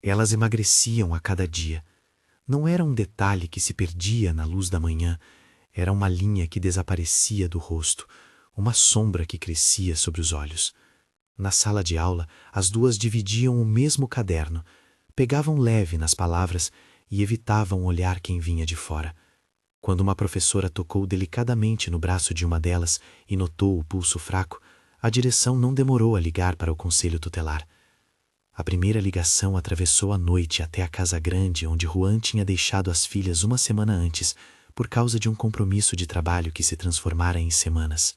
Elas emagreciam a cada dia. Não era um detalhe que se perdia na luz da manhã, era uma linha que desaparecia do rosto, uma sombra que crescia sobre os olhos. Na sala de aula, as duas dividiam o mesmo caderno, pegavam leve nas palavras e evitavam olhar quem vinha de fora. Quando uma professora tocou delicadamente no braço de uma delas e notou o pulso fraco, a direção não demorou a ligar para o conselho tutelar. A primeira ligação atravessou a noite até a casa grande onde Juan tinha deixado as filhas uma semana antes, por causa de um compromisso de trabalho que se transformara em semanas.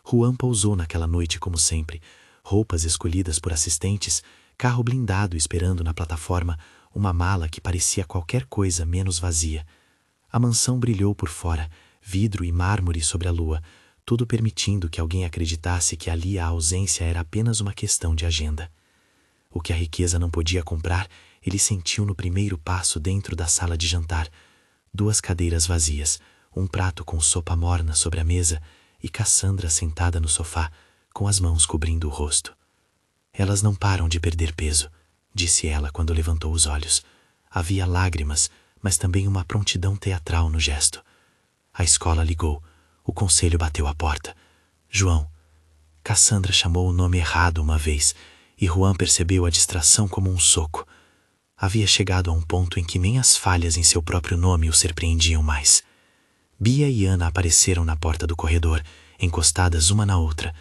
Juan pousou naquela noite como sempre, roupas escolhidas por assistentes, carro blindado esperando na plataforma, uma mala que parecia qualquer coisa menos vazia. A mansão brilhou por fora, vidro e mármore sobre a lua, tudo permitindo que alguém acreditasse que ali a ausência era apenas uma questão de agenda. O que a riqueza não podia comprar, ele sentiu no primeiro passo dentro da sala de jantar. 2 cadeiras vazias, um prato com sopa morna sobre a mesa e Cassandra sentada no sofá, com as mãos cobrindo o rosto. Elas não param de perder peso, disse ela quando levantou os olhos. Havia lágrimas, mas também uma prontidão teatral no gesto. A escola ligou. O conselho bateu à porta. João. Cassandra chamou o nome errado uma vez, e Juan percebeu a distração como um soco. Havia chegado a um ponto em que nem as falhas em seu próprio nome o surpreendiam mais. Bia e Ana apareceram na porta do corredor, encostadas uma na outra.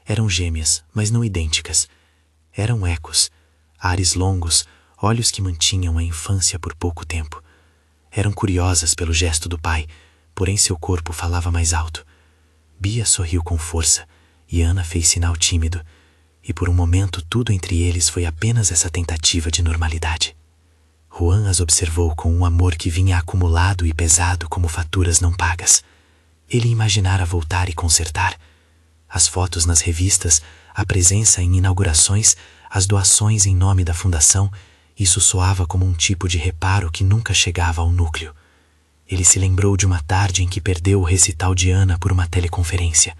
Eram gêmeas, mas não idênticas. Eram ecos, ares longos, olhos que mantinham a infância por pouco tempo. Eram curiosas pelo gesto do pai, porém seu corpo falava mais alto. Bia sorriu com força, e Ana fez sinal tímido, e por um momento tudo entre eles foi apenas essa tentativa de normalidade. Juan as observou com um amor que vinha acumulado e pesado como faturas não pagas. Ele imaginara voltar e consertar. As fotos nas revistas, a presença em inaugurações, as doações em nome da fundação, isso soava como um tipo de reparo que nunca chegava ao núcleo. Ele se lembrou de uma tarde em que perdeu o recital de Ana por uma teleconferência.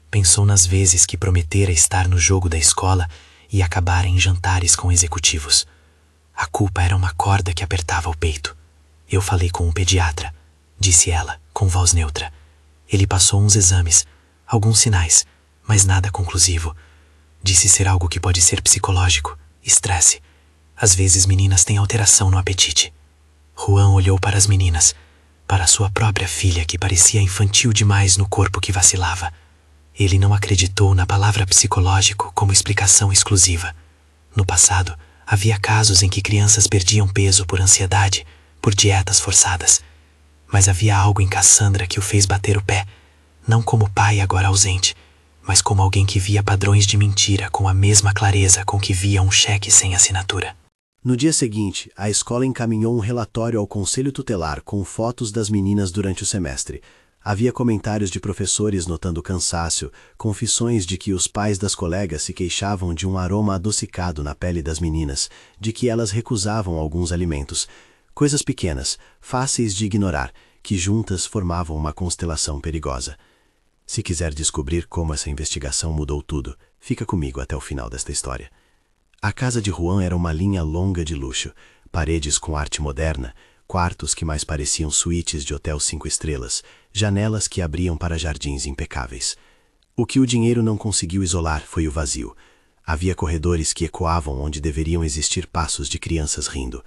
Pensou nas vezes que prometera estar no jogo da escola e acabar em jantares com executivos. A culpa era uma corda que apertava o peito. Eu falei com um pediatra, disse ela, com voz neutra. Ele passou uns exames, alguns sinais, mas nada conclusivo. Disse ser algo que pode ser psicológico, estresse. Às vezes meninas têm alteração no apetite. Juan olhou para as meninas, para sua própria filha que parecia infantil demais no corpo que vacilava. Ele não acreditou na palavra psicológico como explicação exclusiva. No passado, havia casos em que crianças perdiam peso por ansiedade, por dietas forçadas. Mas havia algo em Cassandra que o fez bater o pé, não como pai agora ausente, mas como alguém que via padrões de mentira com a mesma clareza com que via um cheque sem assinatura. No dia seguinte, a escola encaminhou um relatório ao conselho tutelar com fotos das meninas durante o semestre. Havia comentários de professores notando cansaço, confissões de que os pais das colegas se queixavam de um aroma adocicado na pele das meninas, de que elas recusavam alguns alimentos. Coisas pequenas, fáceis de ignorar, que juntas formavam uma constelação perigosa. Se quiser descobrir como essa investigação mudou tudo, fica comigo até o final desta história. A casa de Juan era uma linha longa de luxo, paredes com arte moderna, quartos que mais pareciam suítes de hotel 5 estrelas, janelas que abriam para jardins impecáveis. O que o dinheiro não conseguiu isolar foi o vazio. Havia corredores que ecoavam onde deveriam existir passos de crianças rindo.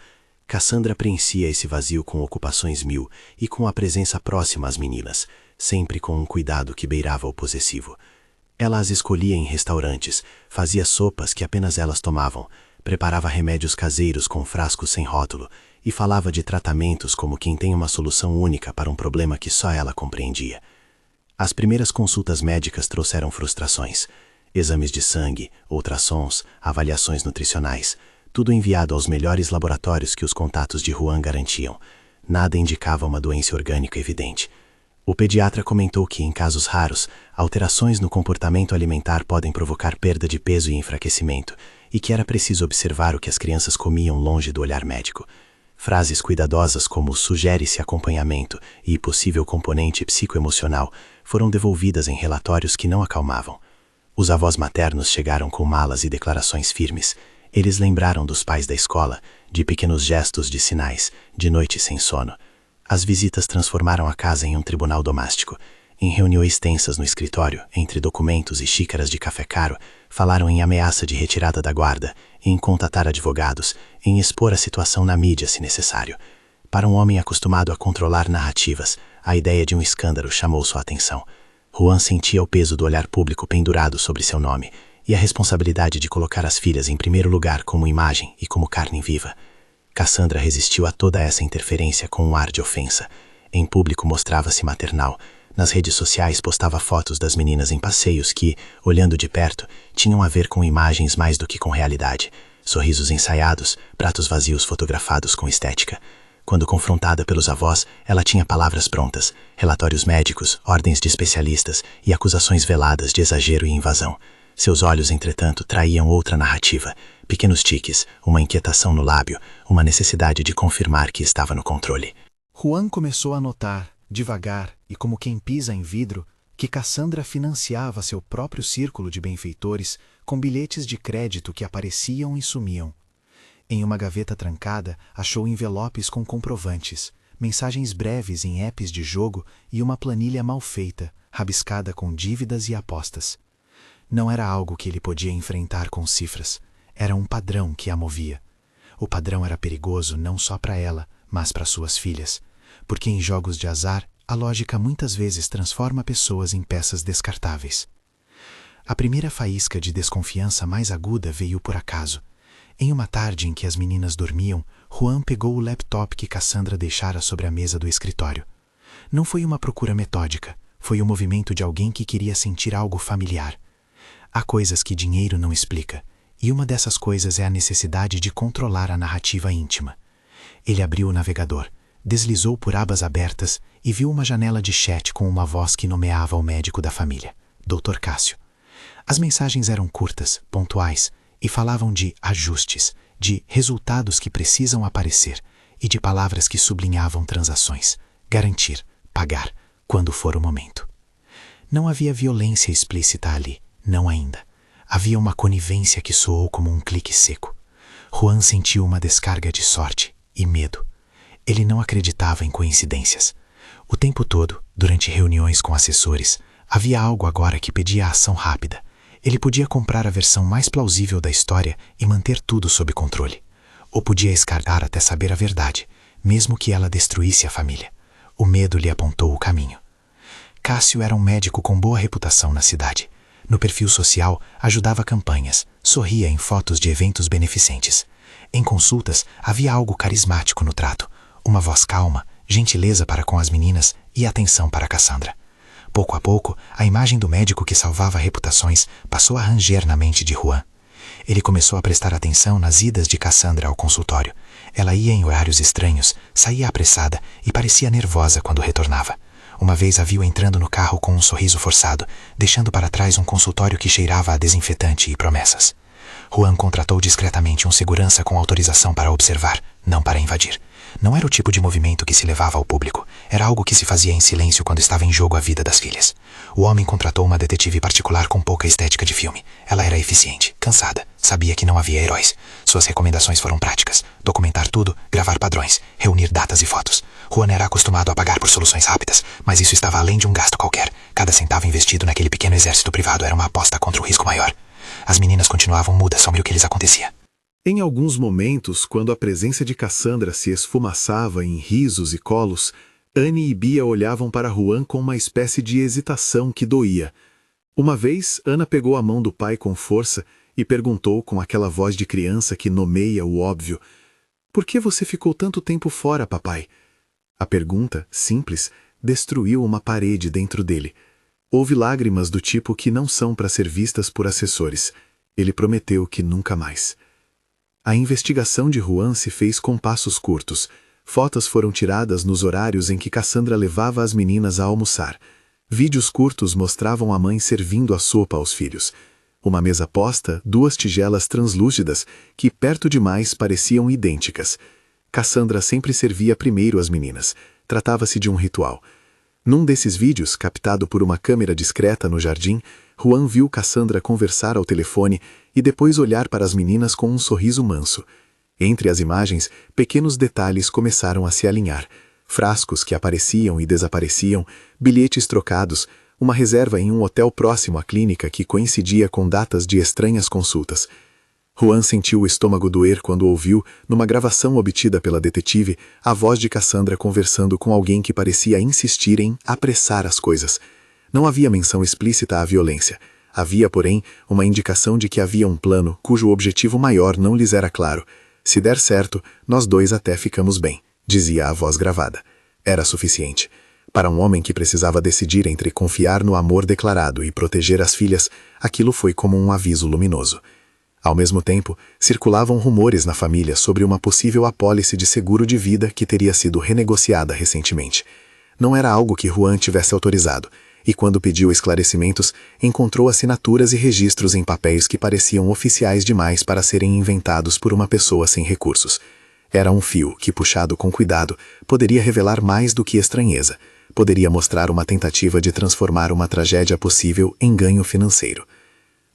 Cassandra preenchia esse vazio com ocupações 1000 e com a presença próxima às meninas, sempre com um cuidado que beirava o possessivo. Ela as escolhia em restaurantes, fazia sopas que apenas elas tomavam, preparava remédios caseiros com frascos sem rótulo e falava de tratamentos como quem tem uma solução única para um problema que só ela compreendia. As primeiras consultas médicas trouxeram frustrações. Exames de sangue, ultrassons, avaliações nutricionais, tudo enviado aos melhores laboratórios que os contatos de Juan garantiam. Nada indicava uma doença orgânica evidente. O pediatra comentou que, em casos raros, alterações no comportamento alimentar podem provocar perda de peso e enfraquecimento, e que era preciso observar o que as crianças comiam longe do olhar médico. Frases cuidadosas como sugere-se acompanhamento e possível componente psicoemocional foram devolvidas em relatórios que não acalmavam. Os avós maternos chegaram com malas e declarações firmes. Eles lembraram dos pais da escola, de pequenos gestos de sinais, de noites sem sono. As visitas transformaram a casa em um tribunal doméstico. Em reuniões tensas no escritório, entre documentos e xícaras de café caro, falaram em ameaça de retirada da guarda, em contatar advogados, em expor a situação na mídia se necessário. Para um homem acostumado a controlar narrativas, a ideia de um escândalo chamou sua atenção. Juan sentia o peso do olhar público pendurado sobre seu nome e a responsabilidade de colocar as filhas em primeiro lugar como imagem e como carne viva. Cassandra resistiu a toda essa interferência com um ar de ofensa. Em público mostrava-se maternal. Nas redes sociais postava fotos das meninas em passeios que, olhando de perto, tinham a ver com imagens mais do que com realidade. Sorrisos ensaiados, pratos vazios fotografados com estética. Quando confrontada pelos avós, ela tinha palavras prontas, relatórios médicos, ordens de especialistas e acusações veladas de exagero e invasão. Seus olhos, entretanto, traíam outra narrativa. Pequenos tiques, uma inquietação no lábio, uma necessidade de confirmar que estava no controle. Juan começou a notar, devagar e como quem pisa em vidro, que Cassandra financiava seu próprio círculo de benfeitores com bilhetes de crédito que apareciam e sumiam. Em uma gaveta trancada, achou envelopes com comprovantes, mensagens breves em apps de jogo e uma planilha mal feita, rabiscada com dívidas e apostas. Não era algo que ele podia enfrentar com cifras, era um padrão que a movia. O padrão era perigoso não só para ela, mas para suas filhas, porque em jogos de azar, a lógica muitas vezes transforma pessoas em peças descartáveis. A primeira faísca de desconfiança mais aguda veio por acaso. Em uma tarde em que as meninas dormiam, Juan pegou o laptop que Cassandra deixara sobre a mesa do escritório. Não foi uma procura metódica, foi o movimento de alguém que queria sentir algo familiar. Há coisas que dinheiro não explica, e uma dessas coisas é a necessidade de controlar a narrativa íntima. Ele abriu o navegador, deslizou por abas abertas e viu uma janela de chat com uma voz que nomeava o médico da família, Dr. Cássio. As mensagens eram curtas, pontuais, e falavam de ajustes, de resultados que precisam aparecer e de palavras que sublinhavam transações, garantir, pagar, quando for o momento. Não havia violência explícita ali, não ainda. Havia uma conivência que soou como um clique seco. Juan sentiu uma descarga de sorte e medo. Ele não acreditava em coincidências. O tempo todo, durante reuniões com assessores, havia algo agora que pedia ação rápida. Ele podia comprar a versão mais plausível da história e manter tudo sob controle. Ou podia escartar até saber a verdade, mesmo que ela destruísse a família. O medo lhe apontou o caminho. Cássio era um médico com boa reputação na cidade. No perfil social, ajudava campanhas, sorria em fotos de eventos beneficentes. Em consultas, havia algo carismático no trato, uma voz calma, gentileza para com as meninas e atenção para Cassandra. Pouco a pouco, a imagem do médico que salvava reputações passou a ranger na mente de Juan. Ele começou a prestar atenção nas idas de Cassandra ao consultório. Ela ia em horários estranhos, saía apressada e parecia nervosa quando retornava. Uma vez a viu entrando no carro com um sorriso forçado, deixando para trás um consultório que cheirava a desinfetante e promessas. Juan contratou discretamente um segurança com autorização para observar, não para invadir. Não era o tipo de movimento que se levava ao público. Era algo que se fazia em silêncio quando estava em jogo a vida das filhas. O homem contratou uma detetive particular com pouca estética de filme. Ela era eficiente, cansada, sabia que não havia heróis. Suas recomendações foram práticas. Documentar tudo, gravar padrões, reunir datas e fotos. Juan era acostumado a pagar por soluções rápidas, mas isso estava além de um gasto qualquer. Cada centavo investido naquele pequeno exército privado era uma aposta contra o risco maior. As meninas continuavam mudas sobre o que lhes acontecia. Em alguns momentos, quando a presença de Cassandra se esfumaçava em risos e colos, Anne e Bia olhavam para Juan com uma espécie de hesitação que doía. Uma vez, Ana pegou a mão do pai com força e perguntou com aquela voz de criança que nomeia o óbvio: "Por que você ficou tanto tempo fora, papai?" A pergunta, simples, destruiu uma parede dentro dele. Houve lágrimas do tipo que não são para ser vistas por assessores. Ele prometeu que nunca mais. A investigação de Juan se fez com passos curtos. Fotos foram tiradas nos horários em que Cassandra levava as meninas a almoçar. Vídeos curtos mostravam a mãe servindo a sopa aos filhos. Uma mesa posta, 2 tigelas translúcidas que, perto demais, pareciam idênticas. Cassandra sempre servia primeiro as meninas. Tratava-se de um ritual. Num desses vídeos, captado por uma câmera discreta no jardim, Juan viu Cassandra conversar ao telefone e depois olhar para as meninas com um sorriso manso. Entre as imagens, pequenos detalhes começaram a se alinhar. Frascos que apareciam e desapareciam, bilhetes trocados, uma reserva em um hotel próximo à clínica que coincidia com datas de estranhas consultas. Juan sentiu o estômago doer quando ouviu, numa gravação obtida pela detetive, a voz de Cassandra conversando com alguém que parecia insistir em apressar as coisas. Não havia menção explícita à violência. Havia, porém, uma indicação de que havia um plano cujo objetivo maior não lhes era claro. Se der certo, nós dois até ficamos bem, dizia a voz gravada. Era suficiente. Para um homem que precisava decidir entre confiar no amor declarado e proteger as filhas, aquilo foi como um aviso luminoso. Ao mesmo tempo, circulavam rumores na família sobre uma possível apólice de seguro de vida que teria sido renegociada recentemente. Não era algo que Juan tivesse autorizado, e quando pediu esclarecimentos, encontrou assinaturas e registros em papéis que pareciam oficiais demais para serem inventados por uma pessoa sem recursos. Era um fio que, puxado com cuidado, poderia revelar mais do que estranheza. Poderia mostrar uma tentativa de transformar uma tragédia possível em ganho financeiro.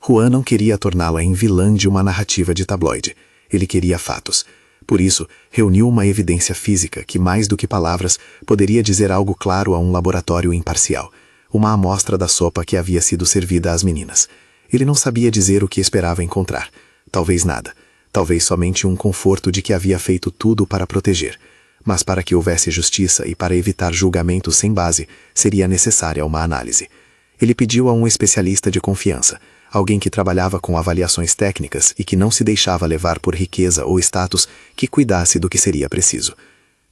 Juan não queria torná-la em vilã de uma narrativa de tabloide. Ele queria fatos. Por isso, reuniu uma evidência física que, mais do que palavras, poderia dizer algo claro a um laboratório imparcial. Uma amostra da sopa que havia sido servida às meninas. Ele não sabia dizer o que esperava encontrar. Talvez nada. Talvez somente um conforto de que havia feito tudo para proteger. Mas para que houvesse justiça e para evitar julgamentos sem base, seria necessária uma análise. Ele pediu a um especialista de confiança, alguém que trabalhava com avaliações técnicas e que não se deixava levar por riqueza ou status, que cuidasse do que seria preciso.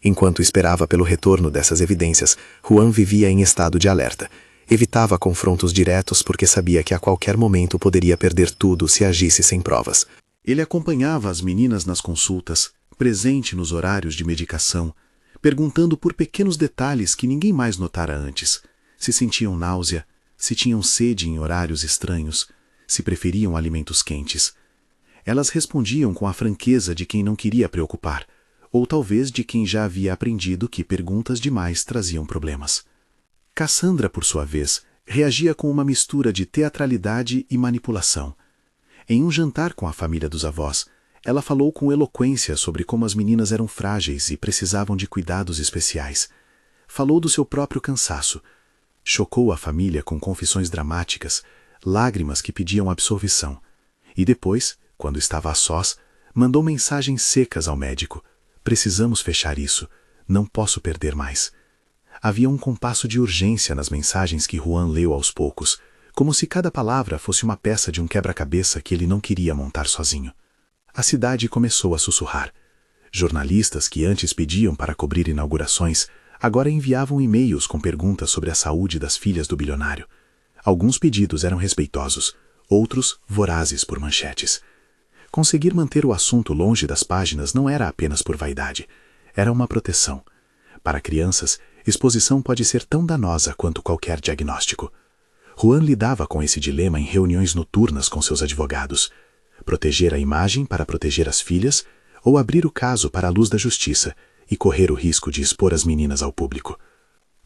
Enquanto esperava pelo retorno dessas evidências, Juan vivia em estado de alerta. Evitava confrontos diretos porque sabia que a qualquer momento poderia perder tudo se agisse sem provas. Ele acompanhava as meninas nas consultas, presente nos horários de medicação, perguntando por pequenos detalhes que ninguém mais notara antes. Se sentiam náusea, se tinham sede em horários estranhos, se preferiam alimentos quentes. Elas respondiam com a franqueza de quem não queria preocupar, ou talvez de quem já havia aprendido que perguntas demais traziam problemas. Cassandra, por sua vez, reagia com uma mistura de teatralidade e manipulação. Em um jantar com a família dos avós, ela falou com eloquência sobre como as meninas eram frágeis e precisavam de cuidados especiais. Falou do seu próprio cansaço. Chocou a família com confissões dramáticas, lágrimas que pediam absolvição. E depois, quando estava a sós, mandou mensagens secas ao médico. Precisamos fechar isso. Não posso perder mais. Havia um compasso de urgência nas mensagens que Juan leu aos poucos, como se cada palavra fosse uma peça de um quebra-cabeça que ele não queria montar sozinho. A cidade começou a sussurrar. Jornalistas que antes pediam para cobrir inaugurações, agora enviavam e-mails com perguntas sobre a saúde das filhas do bilionário. Alguns pedidos eram respeitosos, outros vorazes por manchetes. Conseguir manter o assunto longe das páginas não era apenas por vaidade, era uma proteção. Para crianças, exposição pode ser tão danosa quanto qualquer diagnóstico. Juan lidava com esse dilema em reuniões noturnas com seus advogados. Proteger a imagem para proteger as filhas, ou abrir o caso para a luz da justiça e correr o risco de expor as meninas ao público.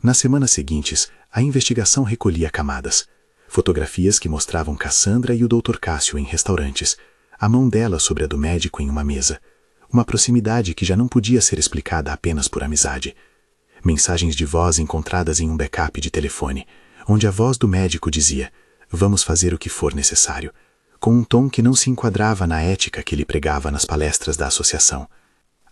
Nas semanas seguintes, a investigação recolhia camadas. Fotografias que mostravam Cassandra e o Dr. Cássio em restaurantes, a mão dela sobre a do médico em uma mesa. Uma proximidade que já não podia ser explicada apenas por amizade. Mensagens de voz encontradas em um backup de telefone, onde a voz do médico dizia: "Vamos fazer o que for necessário", com um tom que não se enquadrava na ética que ele pregava nas palestras da associação.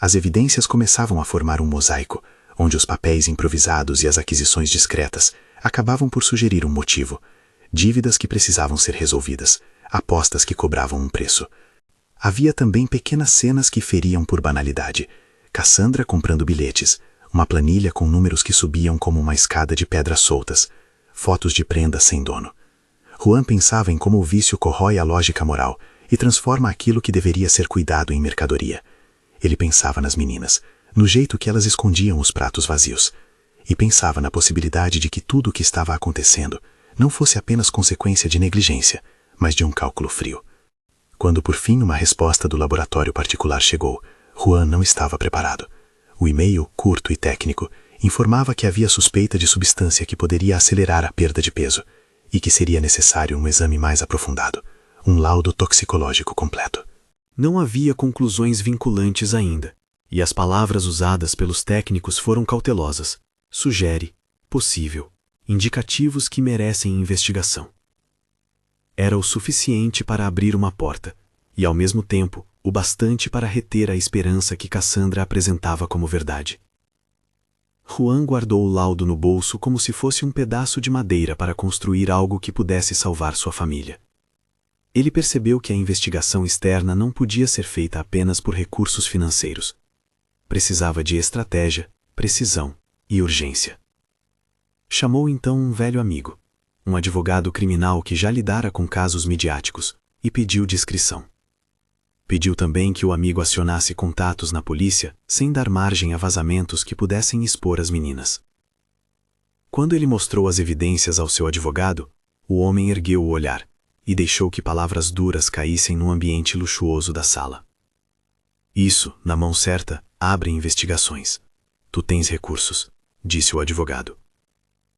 As evidências começavam a formar um mosaico, onde os papéis improvisados e as aquisições discretas acabavam por sugerir um motivo. Dívidas que precisavam ser resolvidas, apostas que cobravam um preço. Havia também pequenas cenas que feriam por banalidade. Cassandra comprando bilhetes, uma planilha com números que subiam como uma escada de pedras soltas, fotos de prendas sem dono. Juan pensava em como o vício corrói a lógica moral e transforma aquilo que deveria ser cuidado em mercadoria. Ele pensava nas meninas, no jeito que elas escondiam os pratos vazios. E pensava na possibilidade de que tudo o que estava acontecendo não fosse apenas consequência de negligência, mas de um cálculo frio. Quando por fim uma resposta do laboratório particular chegou, Juan não estava preparado. O e-mail, curto e técnico, informava que havia suspeita de substância que poderia acelerar a perda de peso. e que seria necessário um exame mais aprofundado, um laudo toxicológico completo. Não havia conclusões vinculantes ainda, e as palavras usadas pelos técnicos foram cautelosas. Sugere, possível, indicativos que merecem investigação. Era o suficiente para abrir uma porta, e ao mesmo tempo o bastante para reter a esperança que Cassandra apresentava como verdade. Juan guardou o laudo no bolso como se fosse um pedaço de madeira para construir algo que pudesse salvar sua família. Ele percebeu que a investigação externa não podia ser feita apenas por recursos financeiros. Precisava de estratégia, precisão e urgência. Chamou então um velho amigo, um advogado criminal que já lidara com casos midiáticos, e pediu discrição. Pediu também que o amigo acionasse contatos na polícia sem dar margem a vazamentos que pudessem expor as meninas. Quando ele mostrou as evidências ao seu advogado, o homem ergueu o olhar e deixou que palavras duras caíssem no ambiente luxuoso da sala. Isso, na mão certa, abre investigações. Tu tens recursos, disse o advogado.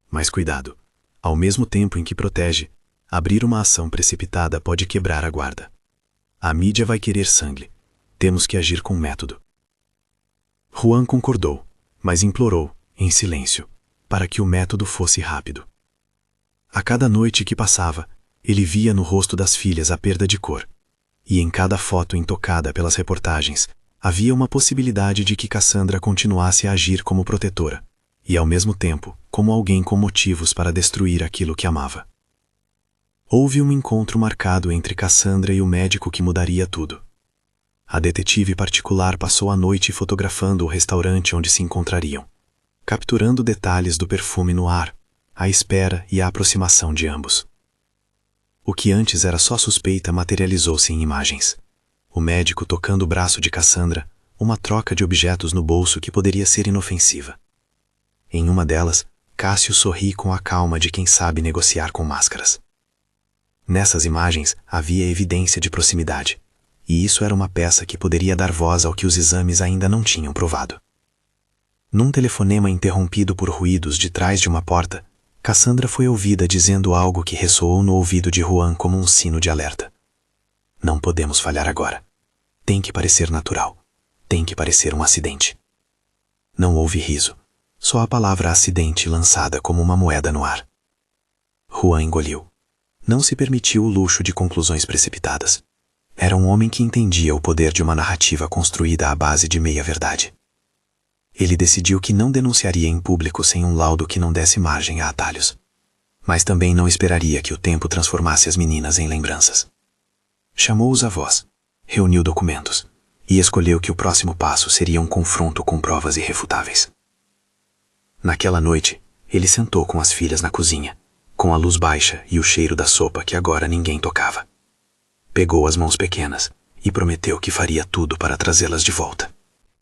Mas cuidado, ao mesmo tempo em que protege, abrir uma ação precipitada pode quebrar a guarda. A mídia vai querer sangue. Temos que agir com método. Juan concordou, mas implorou, em silêncio, para que o método fosse rápido. A cada noite que passava, ele via no rosto das filhas a perda de cor, e em cada foto intocada pelas reportagens, havia uma possibilidade de que Cassandra continuasse a agir como protetora, e ao mesmo tempo, como alguém com motivos para destruir aquilo que amava. Houve um encontro marcado entre Cassandra e o médico que mudaria tudo. A detetive particular passou a noite fotografando o restaurante onde se encontrariam, capturando detalhes do perfume no ar, a espera e a aproximação de ambos. O que antes era só suspeita materializou-se em imagens. O médico tocando o braço de Cassandra, uma troca de objetos no bolso que poderia ser inofensiva. Em uma delas, Cássio sorri com a calma de quem sabe negociar com máscaras. Nessas imagens havia evidência de proximidade, e isso era uma peça que poderia dar voz ao que os exames ainda não tinham provado. Num telefonema interrompido por ruídos de trás de uma porta, Cassandra foi ouvida dizendo algo que ressoou no ouvido de Juan como um sino de alerta. Não podemos falhar agora. Tem que parecer natural. Tem que parecer um acidente. Não houve riso, só a palavra acidente lançada como uma moeda no ar. Juan engoliu. Não se permitiu o luxo de conclusões precipitadas. Era um homem que entendia o poder de uma narrativa construída à base de meia-verdade. Ele decidiu que não denunciaria em público sem um laudo que não desse margem a atalhos. Mas também não esperaria que o tempo transformasse as meninas em lembranças. Chamou os avós, reuniu documentos e escolheu que o próximo passo seria um confronto com provas irrefutáveis. Naquela noite, ele sentou com as filhas na cozinha, com a luz baixa e o cheiro da sopa que agora ninguém tocava. Pegou as mãos pequenas e prometeu que faria tudo para trazê-las de volta.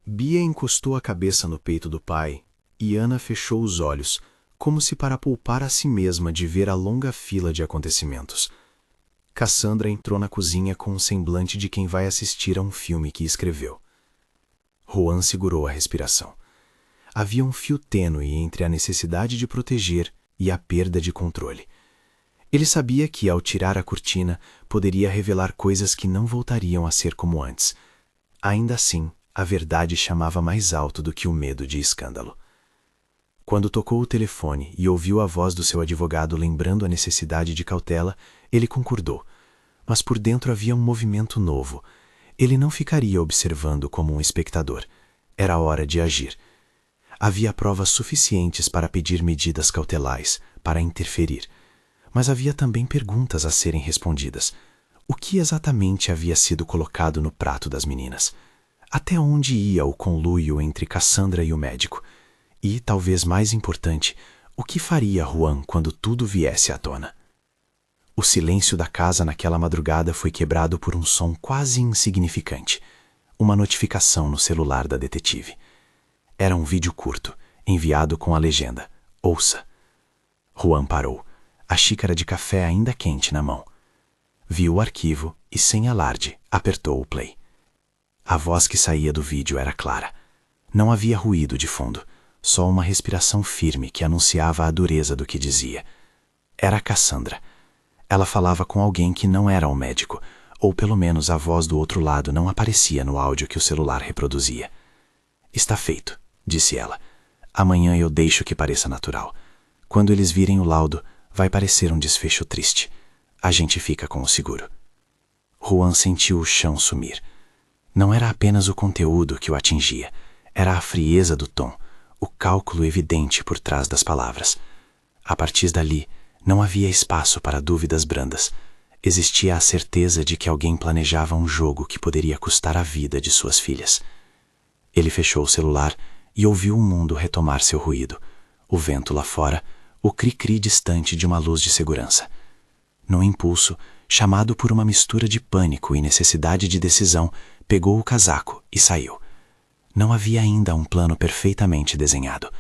Bia encostou a cabeça no peito do pai e Ana fechou os olhos, como se para poupar a si mesma de ver a longa fila de acontecimentos. Cassandra entrou na cozinha com um semblante de quem vai assistir a um filme que escreveu. Juan segurou a respiração. Havia um fio tênue entre a necessidade de proteger e a perda de controle. Ele sabia que, ao tirar a cortina, poderia revelar coisas que não voltariam a ser como antes. Ainda assim, a verdade chamava mais alto do que o medo de escândalo. Quando tocou o telefone e ouviu a voz do seu advogado lembrando a necessidade de cautela, ele concordou. Mas por dentro havia um movimento novo. Ele não ficaria observando como um espectador. Era hora de agir. Havia provas suficientes para pedir medidas cautelares, para interferir. Mas havia também perguntas a serem respondidas. O que exatamente havia sido colocado no prato das meninas? Até onde ia o conluio entre Cassandra e o médico? E, talvez mais importante, o que faria Juan quando tudo viesse à tona? O silêncio da casa naquela madrugada foi quebrado por um som quase insignificante. Uma notificação no celular da detetive. Era um vídeo curto, enviado com a legenda: "Ouça". Juan parou, a xícara de café ainda quente na mão. Viu o arquivo e, sem alarde, apertou o play. A voz que saía do vídeo era clara. Não havia ruído de fundo, só uma respiração firme que anunciava a dureza do que dizia. Era a Cassandra. Ela falava com alguém que não era um médico, ou pelo menos a voz do outro lado não aparecia no áudio que o celular reproduzia. Está feito, disse ela. Amanhã eu deixo que pareça natural. Quando eles virem o laudo, vai parecer um desfecho triste. A gente fica com o seguro. Juan sentiu o chão sumir. Não era apenas o conteúdo que o atingia, era a frieza do tom, o cálculo evidente por trás das palavras. A partir dali, não havia espaço para dúvidas brandas. Existia a certeza de que alguém planejava um jogo que poderia custar a vida de suas filhas. Ele fechou o celular e ouviu o mundo retomar seu ruído. O vento lá fora, o cri-cri distante de uma luz de segurança. No impulso, chamado por uma mistura de pânico e necessidade de decisão, pegou o casaco e saiu. Não havia ainda um plano perfeitamente desenhado.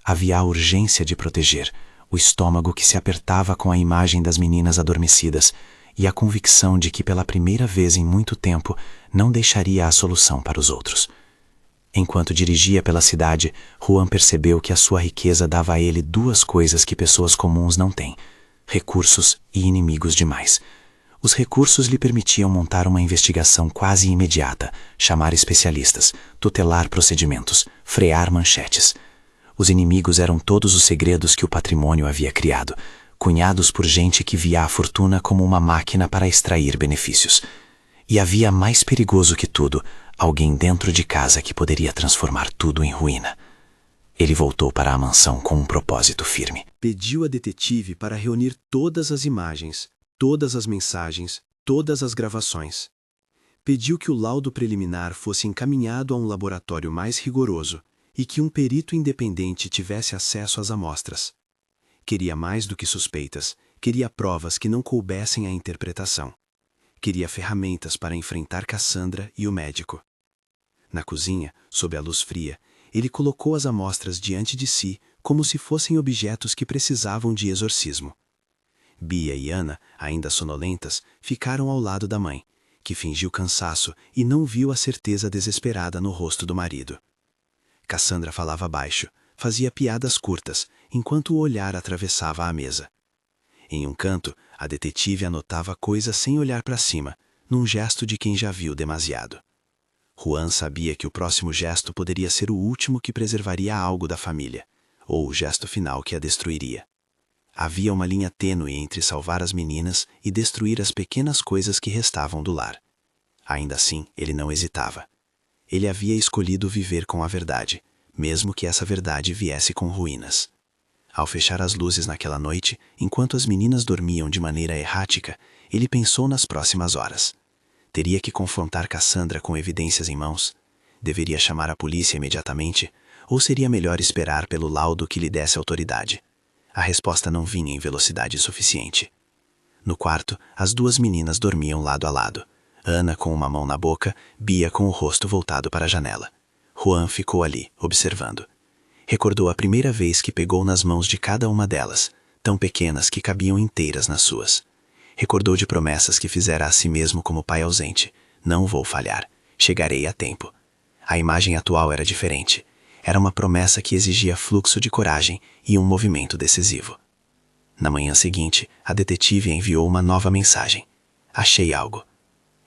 Havia a urgência de proteger, o estômago que se apertava com a imagem das meninas adormecidas e a convicção de que pela primeira vez em muito tempo não deixaria a solução para os outros. Enquanto dirigia pela cidade, Juan percebeu que a sua riqueza dava a ele duas coisas que pessoas comuns não têm: recursos e inimigos demais. Os recursos lhe permitiam montar uma investigação quase imediata, chamar especialistas, tutelar procedimentos, frear manchetes. Os inimigos eram todos os segredos que o patrimônio havia criado, cunhados por gente que via a fortuna como uma máquina para extrair benefícios. E havia mais perigoso que tudo, alguém dentro de casa que poderia transformar tudo em ruína. Ele voltou para a mansão com um propósito firme. Pediu a detetive para reunir todas as imagens, todas as mensagens, todas as gravações. Pediu que o laudo preliminar fosse encaminhado a um laboratório mais rigoroso e que um perito independente tivesse acesso às amostras. Queria mais do que suspeitas, queria provas que não coubessem à interpretação. Queria ferramentas para enfrentar Cassandra e o médico. Na cozinha, sob a luz fria, ele colocou as amostras diante de si como se fossem objetos que precisavam de exorcismo. Bia e Ana, ainda sonolentas, ficaram ao lado da mãe, que fingiu cansaço e não viu a certeza desesperada no rosto do marido. Cassandra falava baixo, fazia piadas curtas, enquanto o olhar atravessava a mesa. Em um canto, a detetive anotava coisas sem olhar para cima, num gesto de quem já viu demasiado. Juan sabia que o próximo gesto poderia ser o último que preservaria algo da família, ou o gesto final que a destruiria. Havia uma linha tênue entre salvar as meninas e destruir as pequenas coisas que restavam do lar. Ainda assim, ele não hesitava. Ele havia escolhido viver com a verdade, mesmo que essa verdade viesse com ruínas. Ao fechar as luzes naquela noite, enquanto as meninas dormiam de maneira errática, ele pensou nas próximas horas. Teria que confrontar Cassandra com evidências em mãos? Deveria chamar a polícia imediatamente? Ou seria melhor esperar pelo laudo que lhe desse autoridade? A resposta não vinha em velocidade suficiente. No quarto, as duas meninas dormiam lado a lado. Ana com uma mão na boca, Bia com o rosto voltado para a janela. Juan ficou ali, observando. Recordou a primeira vez que pegou nas mãos de cada uma delas, tão pequenas que cabiam inteiras nas suas. Recordou de promessas que fizera a si mesmo como pai ausente. Não vou falhar. Chegarei a tempo. A imagem atual era diferente. Era uma promessa que exigia fluxo de coragem e um movimento decisivo. Na manhã seguinte, a detetive enviou uma nova mensagem. Achei algo.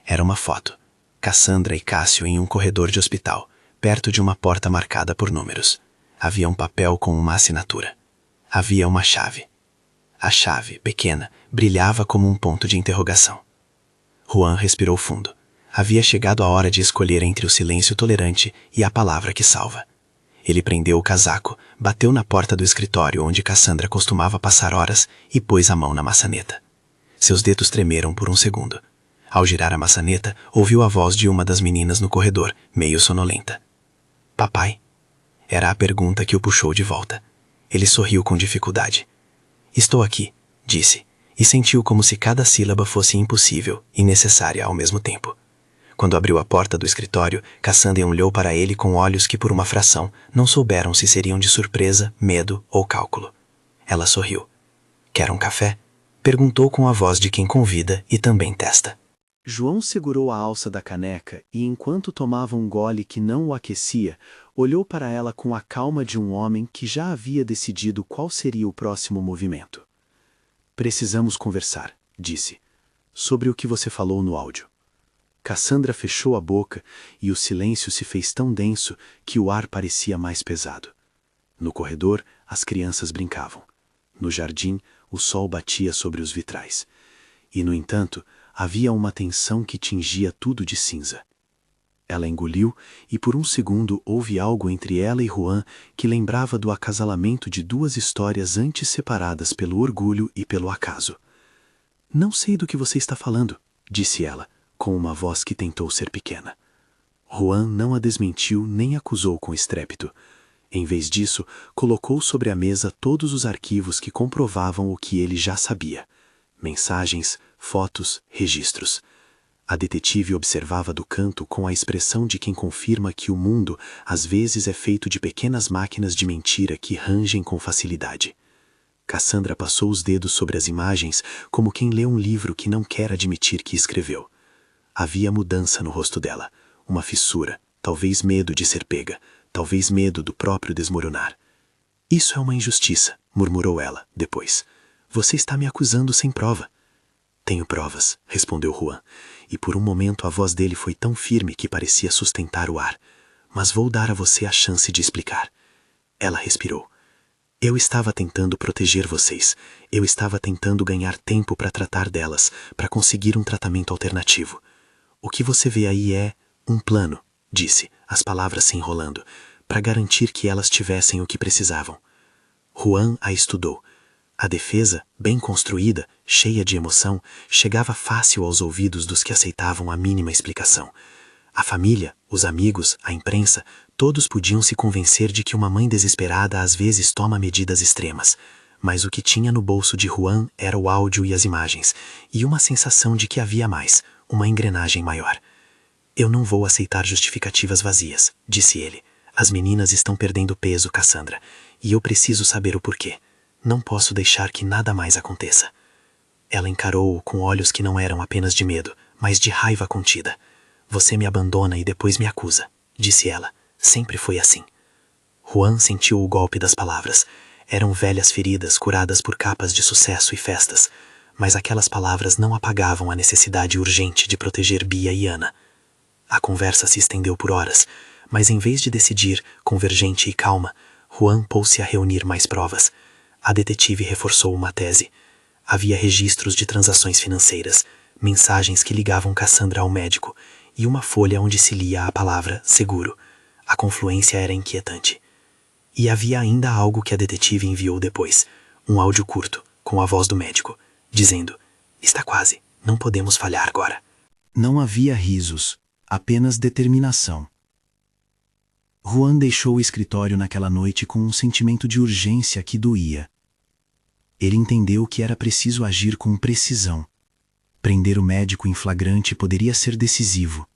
Era uma foto. Cassandra e Cássio em um corredor de hospital, perto de uma porta marcada por números. Havia um papel com uma assinatura. Havia uma chave. A chave, pequena, brilhava como um ponto de interrogação. Juan respirou fundo. Havia chegado a hora de escolher entre o silêncio tolerante e a palavra que salva. Ele prendeu o casaco, bateu na porta do escritório onde Cassandra costumava passar horas e pôs a mão na maçaneta. Seus dedos tremeram por um segundo. Ao girar a maçaneta, ouviu a voz de uma das meninas no corredor, meio sonolenta. Papai? Era a pergunta que o puxou de volta. Ele sorriu com dificuldade. Estou aqui, disse, e sentiu como se cada sílaba fosse impossível e necessária ao mesmo tempo. Quando abriu a porta do escritório, Cassandra olhou para ele com olhos que por uma fração não souberam se seriam de surpresa, medo ou cálculo. Ela sorriu. Quer um café? Perguntou com a voz de quem convida e também testa. João segurou a alça da caneca e, enquanto tomava um gole que não o aquecia, olhou para ela com a calma de um homem que já havia decidido qual seria o próximo movimento. Precisamos conversar, disse, sobre o que você falou no áudio. Cassandra fechou a boca e o silêncio se fez tão denso que o ar parecia mais pesado. No corredor, as crianças brincavam. No jardim, o sol batia sobre os vitrais. E, no entanto, havia uma tensão que tingia tudo de cinza. Ela engoliu e por um segundo houve algo entre ela e Juan que lembrava do acasalamento de duas histórias antes separadas pelo orgulho e pelo acaso. Não sei do que você está falando, disse ela, com uma voz que tentou ser pequena. Juan não a desmentiu nem acusou com estrépito. Em vez disso, colocou sobre a mesa todos os arquivos que comprovavam o que ele já sabia. Mensagens, fotos, registros. A detetive observava do canto com a expressão de quem confirma que o mundo, às vezes, é feito de pequenas máquinas de mentira que rangem com facilidade. Cassandra passou os dedos sobre as imagens como quem lê um livro que não quer admitir que escreveu. Havia mudança no rosto dela, uma fissura, talvez medo de ser pega, talvez medo do próprio desmoronar. Isso é uma injustiça, murmurou ela, depois. Você está me acusando sem prova. Tenho provas, respondeu Juan, e por um momento a voz dele foi tão firme que parecia sustentar o ar. Mas vou dar a você a chance de explicar. Ela respirou. Eu estava tentando proteger vocês. Eu estava tentando ganhar tempo para tratar delas, para conseguir um tratamento alternativo. O que você vê aí é um plano, disse, as palavras se enrolando, para garantir que elas tivessem o que precisavam. Juan a estudou. A defesa, bem construída, cheia de emoção, chegava fácil aos ouvidos dos que aceitavam a mínima explicação. A família, os amigos, a imprensa, todos podiam se convencer de que uma mãe desesperada às vezes toma medidas extremas. Mas o que tinha no bolso de Juan era o áudio e as imagens, e uma sensação de que havia mais, uma engrenagem maior. Eu não vou aceitar justificativas vazias, disse ele. As meninas estão perdendo peso, Cassandra, e eu preciso saber o porquê. Não posso deixar que nada mais aconteça. Ela encarou-o com olhos que não eram apenas de medo, mas de raiva contida. Você me abandona e depois me acusa, disse ela. Sempre foi assim. Juan sentiu o golpe das palavras. Eram velhas feridas curadas por capas de sucesso e festas, mas aquelas palavras não apagavam a necessidade urgente de proteger Bia e Ana. A conversa se estendeu por horas, mas em vez de decidir, convergente e calma, Juan pôs-se a reunir mais provas. A detetive reforçou uma tese. Havia registros de transações financeiras, mensagens que ligavam Cassandra ao médico e uma folha onde se lia a palavra seguro. A confluência era inquietante. E havia ainda algo que a detetive enviou depois, um áudio curto, com a voz do médico, dizendo: está quase, não podemos falhar agora. Não havia risos, apenas determinação. Juan deixou o escritório naquela noite com um sentimento de urgência que doía. Ele entendeu que era preciso agir com precisão. Prender o médico em flagrante poderia ser decisivo,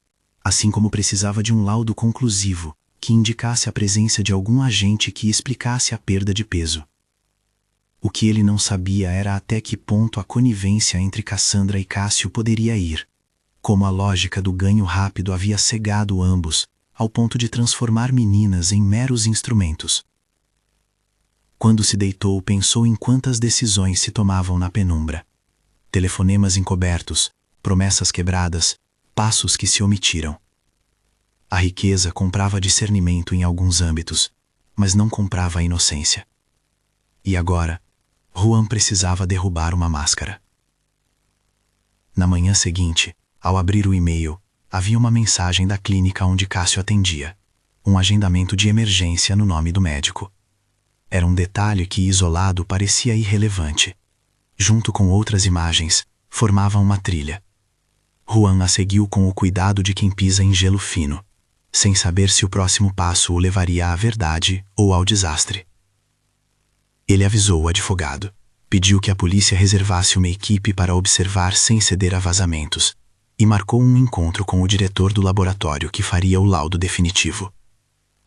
assim como precisava de um laudo conclusivo, que indicasse a presença de algum agente que explicasse a perda de peso. O que ele não sabia era até que ponto a conivência entre Cassandra e Cássio poderia ir, como a lógica do ganho rápido havia cegado ambos, ao ponto de transformar meninas em meros instrumentos. Quando se deitou, pensou em quantas decisões se tomavam na penumbra. Telefonemas encobertos, promessas quebradas, passos que se omitiram. A riqueza comprava discernimento em alguns âmbitos, mas não comprava a inocência. E agora, Juan precisava derrubar uma máscara. Na manhã seguinte, ao abrir o e-mail, havia uma mensagem da clínica onde Cássio atendia. Um agendamento de emergência no nome do médico. Era um detalhe que, isolado, parecia irrelevante. Junto com outras imagens, formavam uma trilha. Juan a seguiu com o cuidado de quem pisa em gelo fino, sem saber se o próximo passo o levaria à verdade ou ao desastre. Ele avisou o advogado, pediu que a polícia reservasse uma equipe para observar sem ceder a vazamentos, e marcou um encontro com o diretor do laboratório que faria o laudo definitivo.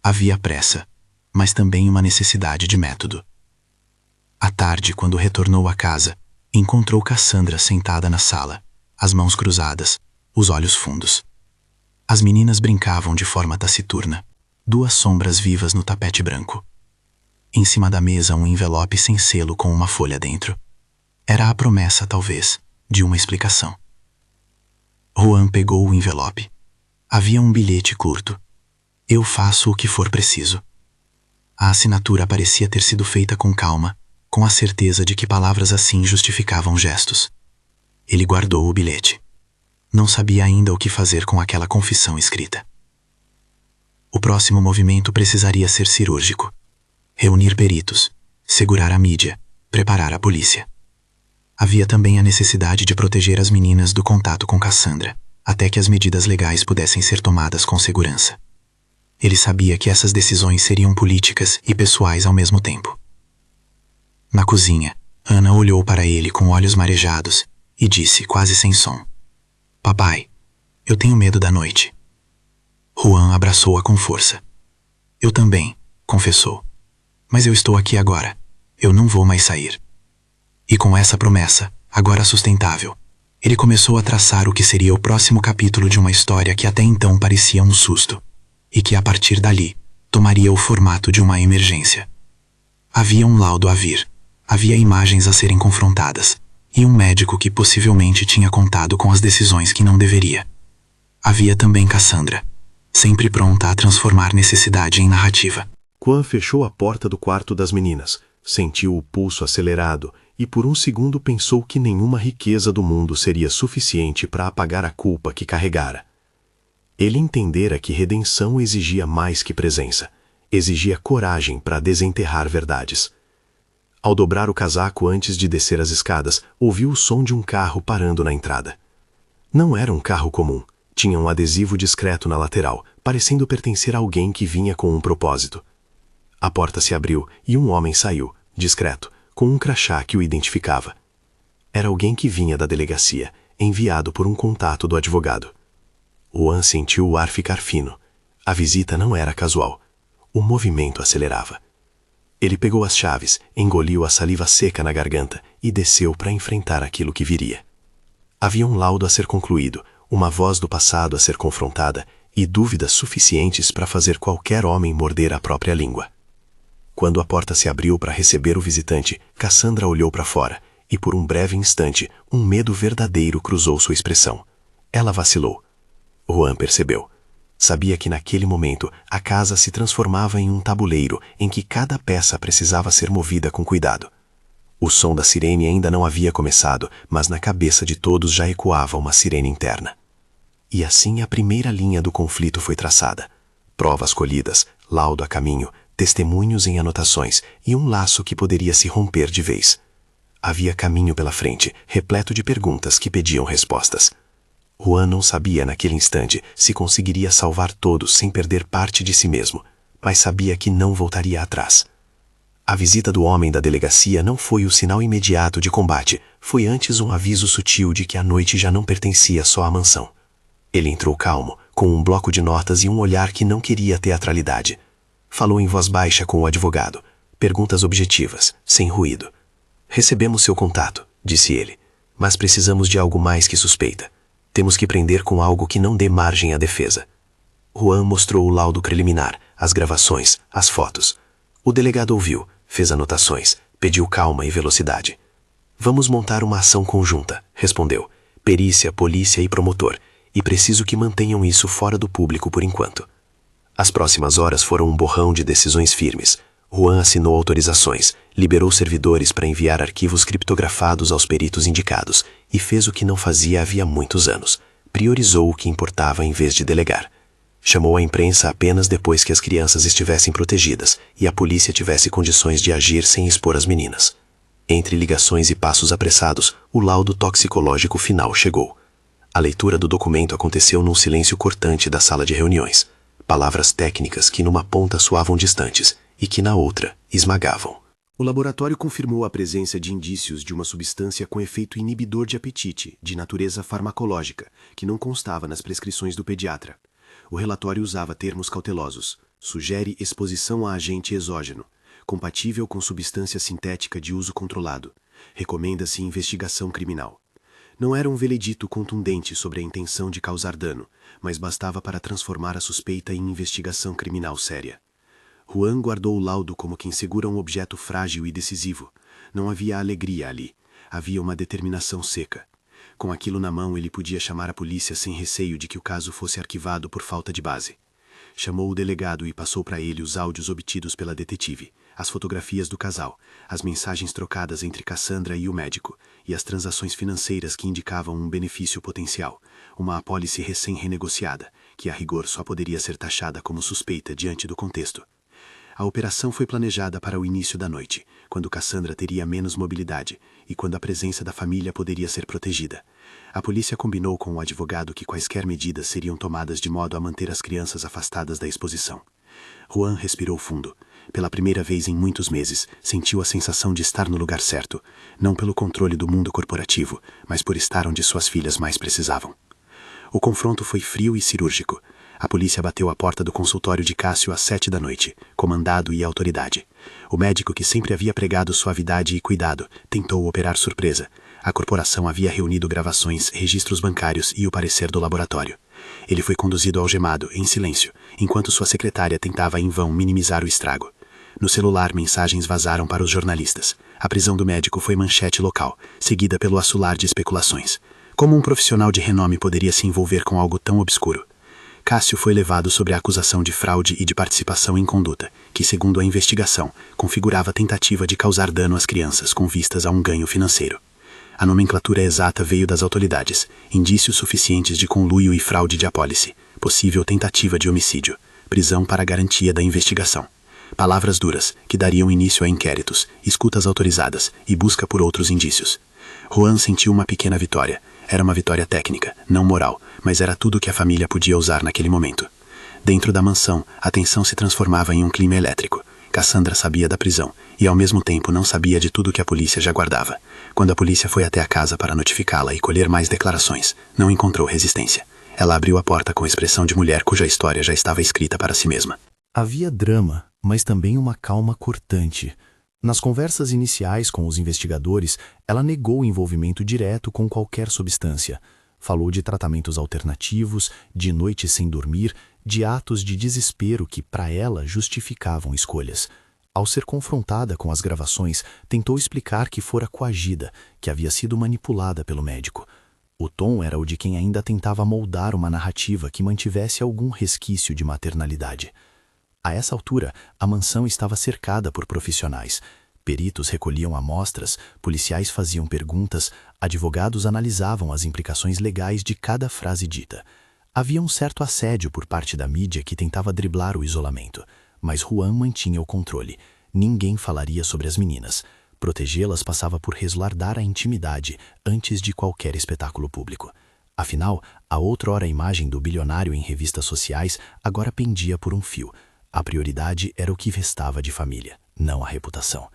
Havia pressa, mas também uma necessidade de método. À tarde, quando retornou à casa, encontrou Cassandra sentada na sala, as mãos cruzadas, os olhos fundos. As meninas brincavam de forma taciturna, duas sombras vivas no tapete branco. Em cima da mesa, um envelope sem selo com uma folha dentro. Era a promessa, talvez, de uma explicação. Juan pegou o envelope. Havia um bilhete curto. Eu faço o que for preciso. A assinatura parecia ter sido feita com calma, com a certeza de que palavras assim justificavam gestos. Ele guardou o bilhete. Não sabia ainda o que fazer com aquela confissão escrita. O próximo movimento precisaria ser cirúrgico. Reunir peritos, segurar a mídia, preparar a polícia. Havia também a necessidade de proteger as meninas do contato com Cassandra, até que as medidas legais pudessem ser tomadas com segurança. Ele sabia que essas decisões seriam políticas e pessoais ao mesmo tempo. Na cozinha, Ana olhou para ele com olhos marejados e disse, quase sem som: "Papai, eu tenho medo da noite." Juan abraçou-a com força. "Eu também", confessou. "Mas eu estou aqui agora. Eu não vou mais sair." E com essa promessa, agora sustentável, ele começou a traçar o que seria o próximo capítulo de uma história que até então parecia um susto, e que a partir dali, tomaria o formato de uma emergência. Havia um laudo a vir, havia imagens a serem confrontadas, e um médico que possivelmente tinha contado com as decisões que não deveria. Havia também Cassandra, sempre pronta a transformar necessidade em narrativa. Juan fechou a porta do quarto das meninas, sentiu o pulso acelerado e por um segundo pensou que nenhuma riqueza do mundo seria suficiente para apagar a culpa que carregara. Ele entendera que redenção exigia mais que presença, exigia coragem para desenterrar verdades. Ao dobrar o casaco antes de descer as escadas, ouviu o som de um carro parando na entrada. Não era um carro comum, tinha um adesivo discreto na lateral, parecendo pertencer a alguém que vinha com um propósito. A porta se abriu e um homem saiu, discreto, com um crachá que o identificava. Era alguém que vinha da delegacia, enviado por um contato do advogado. Juan sentiu o ar ficar fino. A visita não era casual. O movimento acelerava. Ele pegou as chaves, engoliu a saliva seca na garganta e desceu para enfrentar aquilo que viria. Havia um laudo a ser concluído, uma voz do passado a ser confrontada e dúvidas suficientes para fazer qualquer homem morder a própria língua. Quando a porta se abriu para receber o visitante, Cassandra olhou para fora e por um breve instante um medo verdadeiro cruzou sua expressão. Ela vacilou. Juan percebeu. Sabia que naquele momento a casa se transformava em um tabuleiro em que cada peça precisava ser movida com cuidado. O som da sirene ainda não havia começado, mas na cabeça de todos já ecoava uma sirene interna. E assim a primeira linha do conflito foi traçada. Provas colhidas, laudo a caminho, testemunhos em anotações e um laço que poderia se romper de vez. Havia caminho pela frente, repleto de perguntas que pediam respostas. Juan não sabia naquele instante se conseguiria salvar todos sem perder parte de si mesmo, mas sabia que não voltaria atrás. A visita do homem da delegacia não foi o sinal imediato de combate, foi antes um aviso sutil de que a noite já não pertencia só à mansão. Ele entrou calmo, com um bloco de notas e um olhar que não queria teatralidade. Falou em voz baixa com o advogado, perguntas objetivas, sem ruído. "Recebemos seu contato", disse ele, "mas precisamos de algo mais que suspeita. Temos que prender com algo que não dê margem à defesa." Juan mostrou o laudo preliminar, as gravações, as fotos. O delegado ouviu, fez anotações, pediu calma e velocidade. "Vamos montar uma ação conjunta", respondeu. "Perícia, polícia e promotor, e preciso que mantenham isso fora do público por enquanto." As próximas horas foram um borrão de decisões firmes. Juan assinou autorizações, liberou servidores para enviar arquivos criptografados aos peritos indicados e fez o que não fazia havia muitos anos. Priorizou o que importava em vez de delegar. Chamou a imprensa apenas depois que as crianças estivessem protegidas e a polícia tivesse condições de agir sem expor as meninas. Entre ligações e passos apressados, o laudo toxicológico final chegou. A leitura do documento aconteceu num silêncio cortante da sala de reuniões. Palavras técnicas que numa ponta soavam distantes e que na outra esmagavam. O laboratório confirmou a presença de indícios de uma substância com efeito inibidor de apetite, de natureza farmacológica, que não constava nas prescrições do pediatra. O relatório usava termos cautelosos. Sugere exposição a agente exógeno, compatível com substância sintética de uso controlado. Recomenda-se investigação criminal. Não era um veredito contundente sobre a intenção de causar dano, mas bastava para transformar a suspeita em investigação criminal séria. Juan guardou o laudo como quem segura um objeto frágil e decisivo. Não havia alegria ali. Havia uma determinação seca. Com aquilo na mão, ele podia chamar a polícia sem receio de que o caso fosse arquivado por falta de base. Chamou o delegado e passou para ele os áudios obtidos pela detetive, as fotografias do casal, as mensagens trocadas entre Cassandra e o médico, e as transações financeiras que indicavam um benefício potencial, uma apólice recém-renegociada, que a rigor só poderia ser taxada como suspeita diante do contexto. A operação foi planejada para o início da noite, quando Cassandra teria menos mobilidade e quando a presença da família poderia ser protegida. A polícia combinou com o advogado que quaisquer medidas seriam tomadas de modo a manter as crianças afastadas da exposição. Juan respirou fundo. Pela primeira vez em muitos meses, sentiu a sensação de estar no lugar certo, não pelo controle do mundo corporativo, mas por estar onde suas filhas mais precisavam. O confronto foi frio e cirúrgico. A polícia bateu à porta do consultório de Cássio às 7 da noite, comandado e autoridade. O médico, que sempre havia pregado suavidade e cuidado, tentou operar surpresa. A corporação havia reunido gravações, registros bancários e o parecer do laboratório. Ele foi conduzido algemado, em silêncio, enquanto sua secretária tentava em vão minimizar o estrago. No celular, mensagens vazaram para os jornalistas. A prisão do médico foi manchete local, seguida pelo assolar de especulações. Como um profissional de renome poderia se envolver com algo tão obscuro? Cássio foi levado sobre a acusação de fraude e de participação em conduta, que, segundo a investigação, configurava tentativa de causar dano às crianças com vistas a um ganho financeiro. A nomenclatura exata veio das autoridades, indícios suficientes de conluio e fraude de apólice, possível tentativa de homicídio, prisão para garantia da investigação. Palavras duras, que dariam início a inquéritos, escutas autorizadas e busca por outros indícios. Juan sentiu uma pequena vitória. Era uma vitória técnica, não moral, mas era tudo que a família podia usar naquele momento. Dentro da mansão, a tensão se transformava em um clima elétrico. Cassandra sabia da prisão, e ao mesmo tempo não sabia de tudo que a polícia já guardava. Quando a polícia foi até a casa para notificá-la e colher mais declarações, não encontrou resistência. Ela abriu a porta com expressão de mulher cuja história já estava escrita para si mesma. Havia drama, mas também uma calma cortante. Nas conversas iniciais com os investigadores, ela negou o envolvimento direto com qualquer substância. Falou de tratamentos alternativos, de noites sem dormir, de atos de desespero que, para ela, justificavam escolhas. Ao ser confrontada com as gravações, tentou explicar que fora coagida, que havia sido manipulada pelo médico. O tom era o de quem ainda tentava moldar uma narrativa que mantivesse algum resquício de maternalidade. A essa altura, a mansão estava cercada por profissionais. Peritos recolhiam amostras, policiais faziam perguntas, advogados analisavam as implicações legais de cada frase dita. Havia um certo assédio por parte da mídia que tentava driblar o isolamento, mas Juan mantinha o controle. Ninguém falaria sobre as meninas. Protegê-las passava por resguardar a intimidade antes de qualquer espetáculo público. Afinal, a outrora imagem do bilionário em revistas sociais agora pendia por um fio. A prioridade era o que restava de família, não a reputação.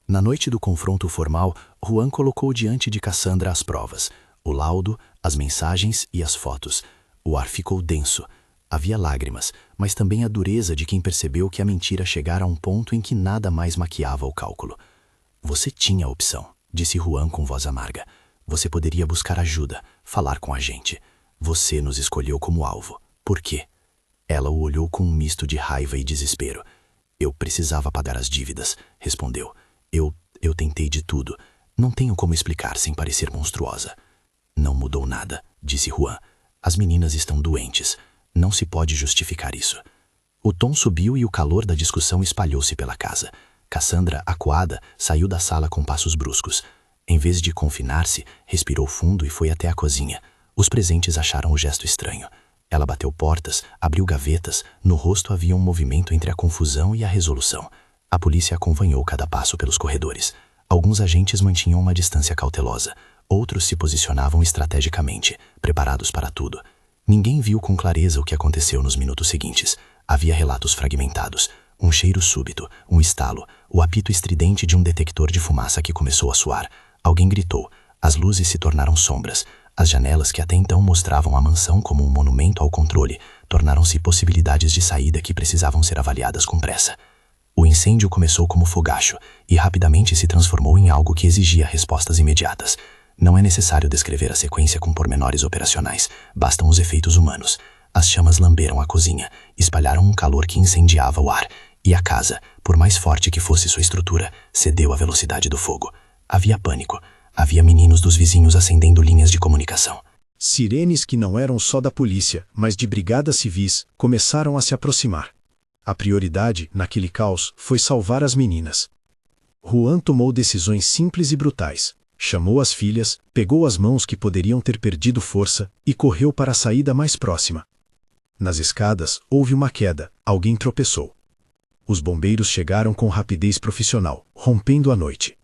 Na noite do confronto formal, Juan colocou diante de Cassandra as provas, o laudo, as mensagens e as fotos. O ar ficou denso. Havia lágrimas, mas também a dureza de quem percebeu que a mentira chegara a um ponto em que nada mais maquiava o cálculo. Você tinha a opção, disse Juan com voz amarga. Você poderia buscar ajuda, falar com a gente. Você nos escolheu como alvo. Por quê? Ela o olhou com um misto de raiva e desespero. Eu precisava pagar as dívidas, respondeu. Eu tentei de tudo. Não tenho como explicar sem parecer monstruosa. Não mudou nada, disse Juan. As meninas estão doentes. Não se pode justificar isso. O tom subiu e o calor da discussão espalhou-se pela casa. Cassandra, acuada, saiu da sala com passos bruscos. Em vez de confinar-se, respirou fundo e foi até a cozinha. Os presentes acharam o gesto estranho. Ela bateu portas, abriu gavetas, no rosto havia um movimento entre a confusão e a resolução. A polícia acompanhou cada passo pelos corredores. Alguns agentes mantinham uma distância cautelosa, outros se posicionavam estrategicamente, preparados para tudo. Ninguém viu com clareza o que aconteceu nos minutos seguintes. Havia relatos fragmentados, um cheiro súbito, um estalo, o apito estridente de um detector de fumaça que começou a soar. Alguém gritou, as luzes se tornaram sombras. As janelas que até então mostravam a mansão como um monumento ao controle tornaram-se possibilidades de saída que precisavam ser avaliadas com pressa. O incêndio começou como fogacho e rapidamente se transformou em algo que exigia respostas imediatas. Não é necessário descrever a sequência com pormenores operacionais, bastam os efeitos humanos. As chamas lamberam a cozinha, espalharam um calor que incendiava o ar, e a casa, por mais forte que fosse sua estrutura, cedeu à velocidade do fogo. Havia pânico. Havia meninos dos vizinhos acendendo linhas de comunicação. Sirenes que não eram só da polícia, mas de brigadas civis, começaram a se aproximar. A prioridade, naquele caos, foi salvar as meninas. Juan tomou decisões simples e brutais. Chamou as filhas, pegou as mãos que poderiam ter perdido força e correu para a saída mais próxima. Nas escadas, houve uma queda, alguém tropeçou. Os bombeiros chegaram com rapidez profissional, rompendo a noite.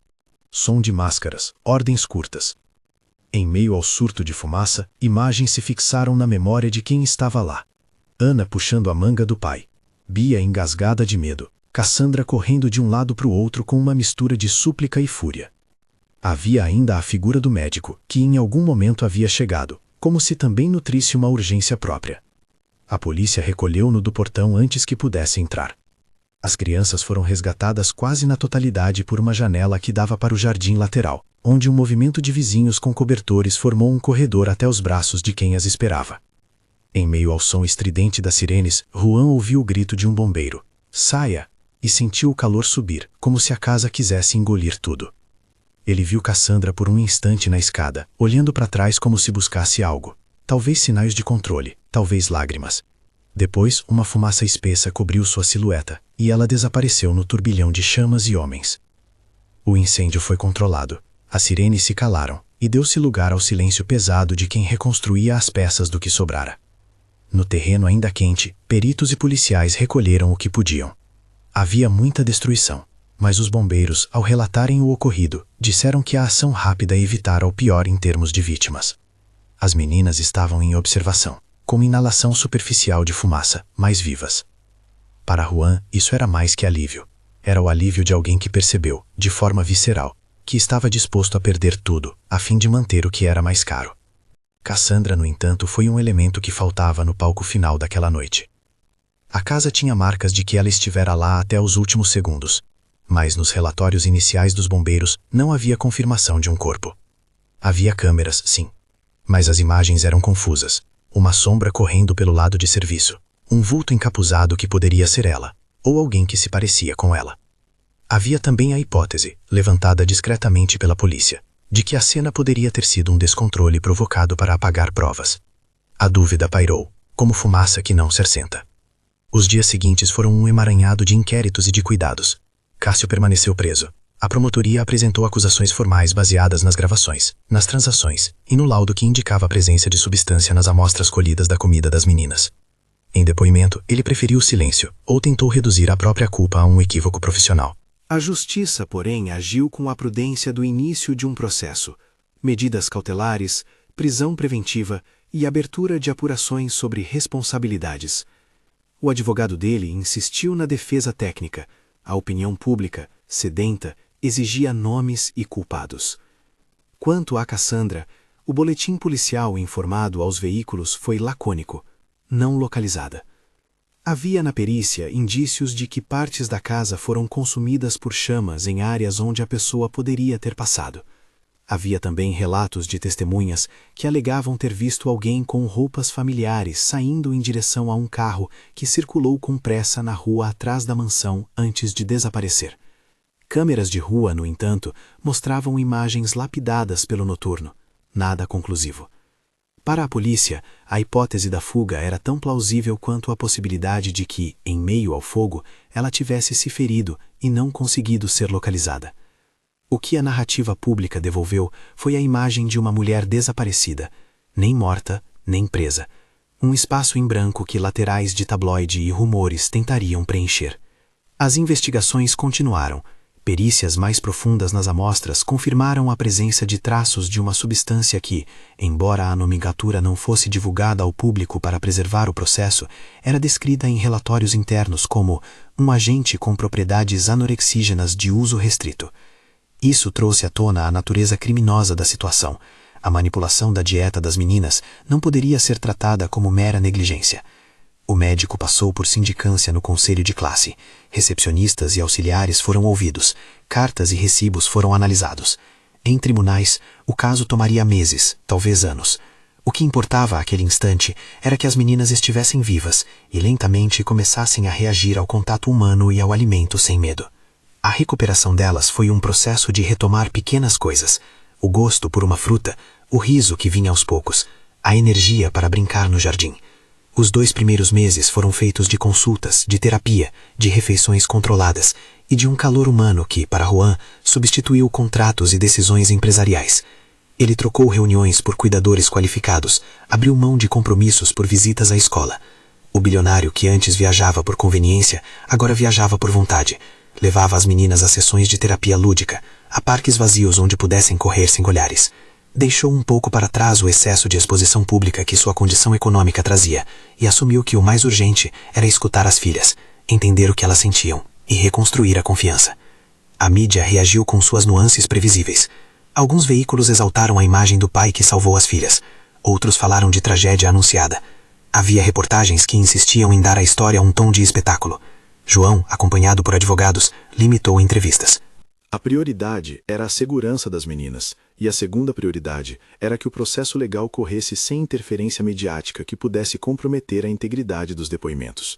Som de máscaras, ordens curtas. Em meio ao surto de fumaça, imagens se fixaram na memória de quem estava lá. Ana puxando a manga do pai. Bia engasgada de medo. Cassandra correndo de um lado para o outro com uma mistura de súplica e fúria. Havia ainda a figura do médico, que em algum momento havia chegado, como se também nutrisse uma urgência própria. A polícia recolheu-no do portão antes que pudesse entrar. As crianças foram resgatadas quase na totalidade por uma janela que dava para o jardim lateral, onde um movimento de vizinhos com cobertores formou um corredor até os braços de quem as esperava. Em meio ao som estridente das sirenes, Juan ouviu o grito de um bombeiro. Saia! E sentiu o calor subir, como se a casa quisesse engolir tudo. Ele viu Cassandra por um instante na escada, olhando para trás como se buscasse algo. Talvez sinais de controle, talvez lágrimas. Depois, uma fumaça espessa cobriu sua silhueta, e ela desapareceu no turbilhão de chamas e homens. O incêndio foi controlado. As sirenes se calaram, e deu-se lugar ao silêncio pesado de quem reconstruía as peças do que sobrara. No terreno ainda quente, peritos e policiais recolheram o que podiam. Havia muita destruição, mas os bombeiros, ao relatarem o ocorrido, disseram que a ação rápida evitara o pior em termos de vítimas. As meninas estavam em observação, com inalação superficial de fumaça, mais vivas. Para Juan, isso era mais que alívio. Era o alívio de alguém que percebeu, de forma visceral, que estava disposto a perder tudo, a fim de manter o que era mais caro. Cassandra, no entanto, foi um elemento que faltava no palco final daquela noite. A casa tinha marcas de que ela estivera lá até os últimos segundos, mas nos relatórios iniciais dos bombeiros não havia confirmação de um corpo. Havia câmeras, sim, mas as imagens eram confusas. Uma sombra correndo pelo lado de serviço, um vulto encapuzado que poderia ser ela, ou alguém que se parecia com ela. Havia também a hipótese, levantada discretamente pela polícia, de que a cena poderia ter sido um descontrole provocado para apagar provas. A dúvida pairou, como fumaça que não se assenta. Os dias seguintes foram um emaranhado de inquéritos e de cuidados. Cássio permaneceu preso. A promotoria apresentou acusações formais baseadas nas gravações, nas transações e no laudo que indicava a presença de substância nas amostras colhidas da comida das meninas. Em depoimento, ele preferiu o silêncio, ou tentou reduzir a própria culpa a um equívoco profissional. A justiça, porém, agiu com a prudência do início de um processo. Medidas cautelares, prisão preventiva e abertura de apurações sobre responsabilidades. O advogado dele insistiu na defesa técnica. A opinião pública, sedenta, exigia nomes e culpados. Quanto a Cassandra, o boletim policial informado aos veículos foi lacônico, não localizada. Havia na perícia indícios de que partes da casa foram consumidas por chamas em áreas onde a pessoa poderia ter passado. Havia também relatos de testemunhas que alegavam ter visto alguém com roupas familiares saindo em direção a um carro que circulou com pressa na rua atrás da mansão antes de desaparecer. Câmeras de rua, no entanto, mostravam imagens lapidadas pelo noturno, nada conclusivo. Para a polícia, a hipótese da fuga era tão plausível quanto a possibilidade de que, em meio ao fogo, ela tivesse se ferido e não conseguido ser localizada. O que a narrativa pública devolveu foi a imagem de uma mulher desaparecida, nem morta, nem presa. Um espaço em branco que laterais de tabloide e rumores tentariam preencher. As investigações continuaram. Perícias mais profundas nas amostras confirmaram a presença de traços de uma substância que, embora a nomenclatura não fosse divulgada ao público para preservar o processo, era descrita em relatórios internos como um agente com propriedades anorexígenas de uso restrito. Isso trouxe à tona a natureza criminosa da situação. A manipulação da dieta das meninas não poderia ser tratada como mera negligência. O médico passou por sindicância no conselho de classe. Recepcionistas e auxiliares foram ouvidos. Cartas e recibos foram analisados. Em tribunais, o caso tomaria meses, talvez anos. O que importava àquele instante era que as meninas estivessem vivas e lentamente começassem a reagir ao contato humano e ao alimento sem medo. A recuperação delas foi um processo de retomar pequenas coisas. o gosto por uma fruta, o riso que vinha aos poucos, a energia para brincar no jardim. Os 2 primeiros meses foram feitos de consultas, de terapia, de refeições controladas e de um calor humano que, para Juan, substituiu contratos e decisões empresariais. Ele trocou reuniões por cuidadores qualificados, abriu mão de compromissos por visitas à escola. O bilionário que antes viajava por conveniência, agora viajava por vontade. Levava as meninas a sessões de terapia lúdica, a parques vazios onde pudessem correr sem olhares. Deixou um pouco para trás o excesso de exposição pública que sua condição econômica trazia e assumiu que o mais urgente era escutar as filhas, entender o que elas sentiam e reconstruir a confiança. A mídia reagiu com suas nuances previsíveis. Alguns veículos exaltaram a imagem do pai que salvou as filhas. Outros falaram de tragédia anunciada. Havia reportagens que insistiam em dar à história um tom de espetáculo. João, acompanhado por advogados, limitou entrevistas. A prioridade era a segurança das meninas, e a segunda prioridade era que o processo legal corresse sem interferência mediática que pudesse comprometer a integridade dos depoimentos.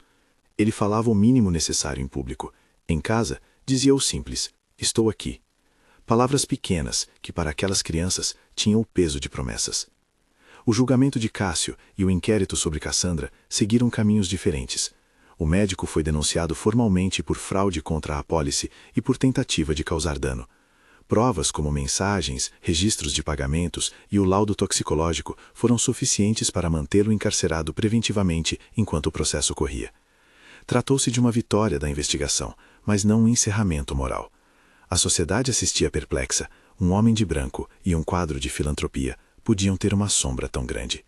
Ele falava o mínimo necessário em público. Em casa, dizia o simples: estou aqui. Palavras pequenas que, para aquelas crianças, tinham o peso de promessas. O julgamento de Cássio e o inquérito sobre Cassandra seguiram caminhos diferentes. O médico foi denunciado formalmente por fraude contra a apólice e por tentativa de causar dano. Provas como mensagens, registros de pagamentos e o laudo toxicológico foram suficientes para mantê-lo encarcerado preventivamente enquanto o processo corria. Tratou-se de uma vitória da investigação, mas não um encerramento moral. A sociedade assistia perplexa. Um homem de branco e um quadro de filantropia podiam ter uma sombra tão grande.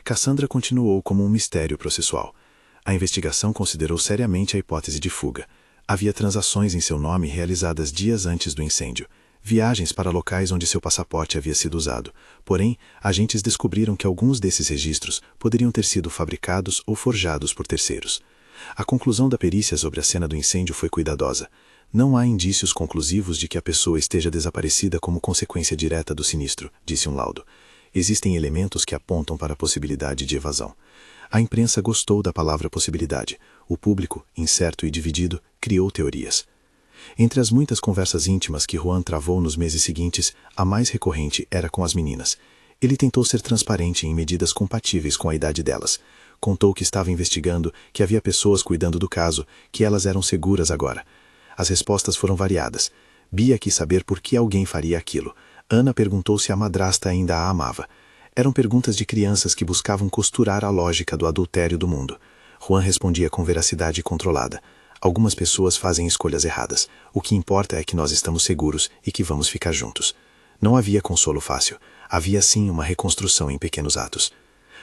Cassandra continuou como um mistério processual. A investigação considerou seriamente a hipótese de fuga. Havia transações em seu nome realizadas dias antes do incêndio, viagens para locais onde seu passaporte havia sido usado. Porém, agentes descobriram que alguns desses registros poderiam ter sido fabricados ou forjados por terceiros. A conclusão da perícia sobre a cena do incêndio foi cuidadosa. Não há indícios conclusivos de que a pessoa esteja desaparecida como consequência direta do sinistro, disse um laudo. Existem elementos que apontam para a possibilidade de evasão. A imprensa gostou da palavra possibilidade. O público, incerto e dividido, criou teorias. Entre as muitas conversas íntimas que Juan travou nos meses seguintes, a mais recorrente era com as meninas. Ele tentou ser transparente em medidas compatíveis com a idade delas. Contou que estava investigando, que havia pessoas cuidando do caso, que elas eram seguras agora. As respostas foram variadas. Bia quis saber por que alguém faria aquilo. Ana perguntou se a madrasta ainda a amava. Eram perguntas de crianças que buscavam costurar a lógica do adultério do mundo. Juan respondia com veracidade controlada. Algumas pessoas fazem escolhas erradas. O que importa é que nós estamos seguros e que vamos ficar juntos. Não havia consolo fácil. Havia sim uma reconstrução em pequenos atos.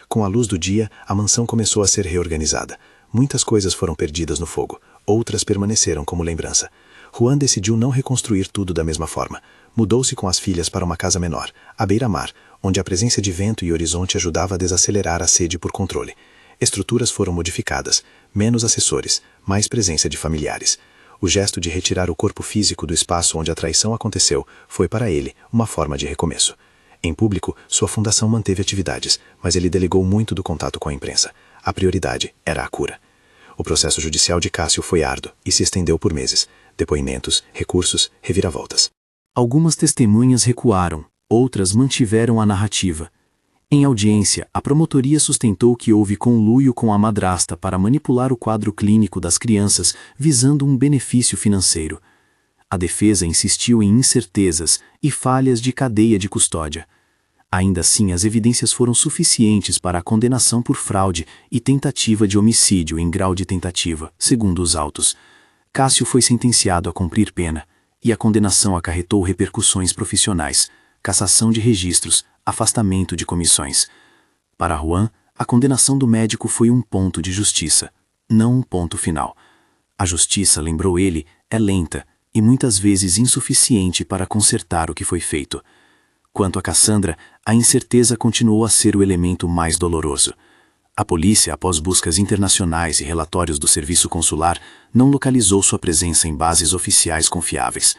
Com a luz do dia, a mansão começou a ser reorganizada. Muitas coisas foram perdidas no fogo. Outras permaneceram como lembrança. Juan decidiu não reconstruir tudo da mesma forma. Mudou-se com as filhas para uma casa menor, à beira-mar, onde a presença de vento e horizonte ajudava a desacelerar a sede por controle. Estruturas foram modificadas, menos assessores, mais presença de familiares. O gesto de retirar o corpo físico do espaço onde a traição aconteceu foi para ele uma forma de recomeço. Em público, sua fundação manteve atividades, mas ele delegou muito do contato com a imprensa. A prioridade era a cura. O processo judicial de Cássio foi árduo e se estendeu por meses. Depoimentos, recursos, reviravoltas. Algumas testemunhas recuaram, outras mantiveram a narrativa. Em audiência, a promotoria sustentou que houve conluio com a madrasta para manipular o quadro clínico das crianças visando um benefício financeiro. A defesa insistiu em incertezas e falhas de cadeia de custódia. Ainda assim, as evidências foram suficientes para a condenação por fraude e tentativa de homicídio em grau de tentativa, segundo os autos. Cássio foi sentenciado a cumprir pena, e a condenação acarretou repercussões profissionais, cassação de registros, afastamento de comissões. Para Juan, a condenação do médico foi um ponto de justiça, não um ponto final. A justiça, lembrou ele, é lenta e muitas vezes insuficiente para consertar o que foi feito. Quanto a Cassandra, a incerteza continuou a ser o elemento mais doloroso. A polícia, após buscas internacionais e relatórios do serviço consular, não localizou sua presença em bases oficiais confiáveis.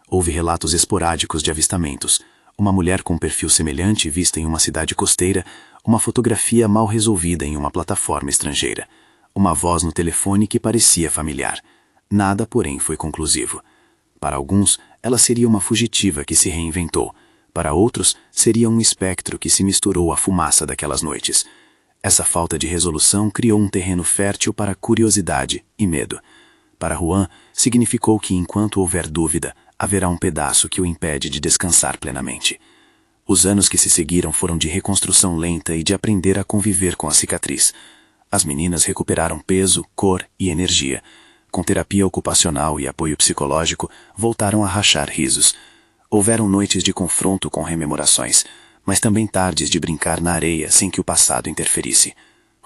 Houve relatos esporádicos de avistamentos. Uma mulher com perfil semelhante vista em uma cidade costeira, uma fotografia mal resolvida em uma plataforma estrangeira. Uma voz no telefone que parecia familiar. Nada, porém, foi conclusivo. Para alguns, ela seria uma fugitiva que se reinventou. Para outros, seria um espectro que se misturou à fumaça daquelas noites. Essa falta de resolução criou um terreno fértil para curiosidade e medo. Para Juan, significou que enquanto houver dúvida, haverá um pedaço que o impede de descansar plenamente. Os anos que se seguiram foram de reconstrução lenta e de aprender a conviver com a cicatriz. As meninas recuperaram peso, cor e energia. Com terapia ocupacional e apoio psicológico, voltaram a rachar risos. Houveram noites de confronto com rememorações, mas também tardes de brincar na areia sem que o passado interferisse.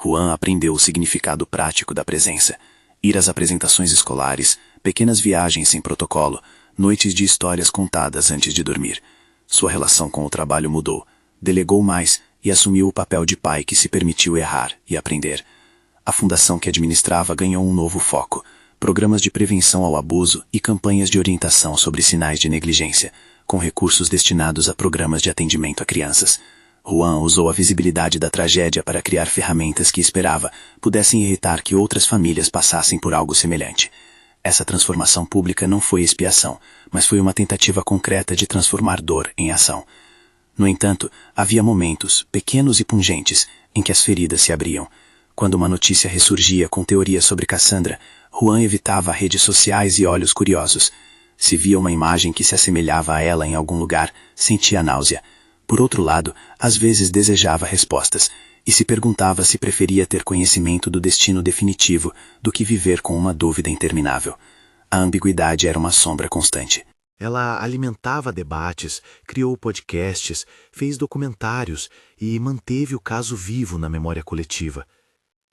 Juan aprendeu o significado prático da presença. Ir às apresentações escolares, pequenas viagens sem protocolo, noites de histórias contadas antes de dormir. Sua relação com o trabalho mudou, delegou mais e assumiu o papel de pai que se permitiu errar e aprender. A fundação que administrava ganhou um novo foco, programas de prevenção ao abuso e campanhas de orientação sobre sinais de negligência, com recursos destinados a programas de atendimento a crianças. Juan usou a visibilidade da tragédia para criar ferramentas que esperava pudessem evitar que outras famílias passassem por algo semelhante. Essa transformação pública não foi expiação, mas foi uma tentativa concreta de transformar dor em ação. No entanto, havia momentos, pequenos e pungentes, em que as feridas se abriam. Quando uma notícia ressurgia com teorias sobre Cassandra, Juan evitava redes sociais e olhos curiosos. Se via uma imagem que se assemelhava a ela em algum lugar, sentia náusea. Por outro lado, às vezes desejava respostas, e se perguntava se preferia ter conhecimento do destino definitivo do que viver com uma dúvida interminável. A ambiguidade era uma sombra constante. Ela alimentava debates, criou podcasts, fez documentários e manteve o caso vivo na memória coletiva.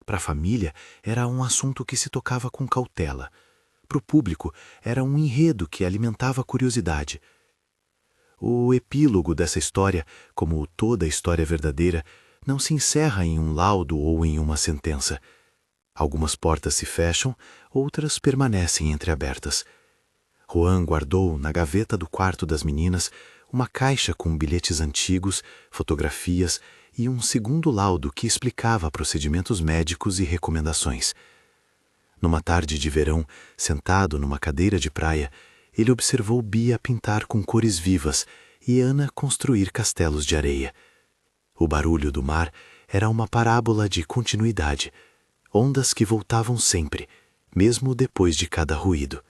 Para a família, era um assunto que se tocava com cautela. Para o público, era um enredo que alimentava a curiosidade. O epílogo dessa história, como toda história verdadeira, não se encerra em um laudo ou em uma sentença. Algumas portas se fecham, outras permanecem entreabertas. Juan guardou na gaveta do quarto das meninas uma caixa com bilhetes antigos, fotografias e um segundo laudo que explicava procedimentos médicos e recomendações. Numa tarde de verão, sentado numa cadeira de praia, ele observou Bia pintar com cores vivas e Ana construir castelos de areia. O barulho do mar era uma parábola de continuidade, ondas que voltavam sempre, mesmo depois de cada ruído.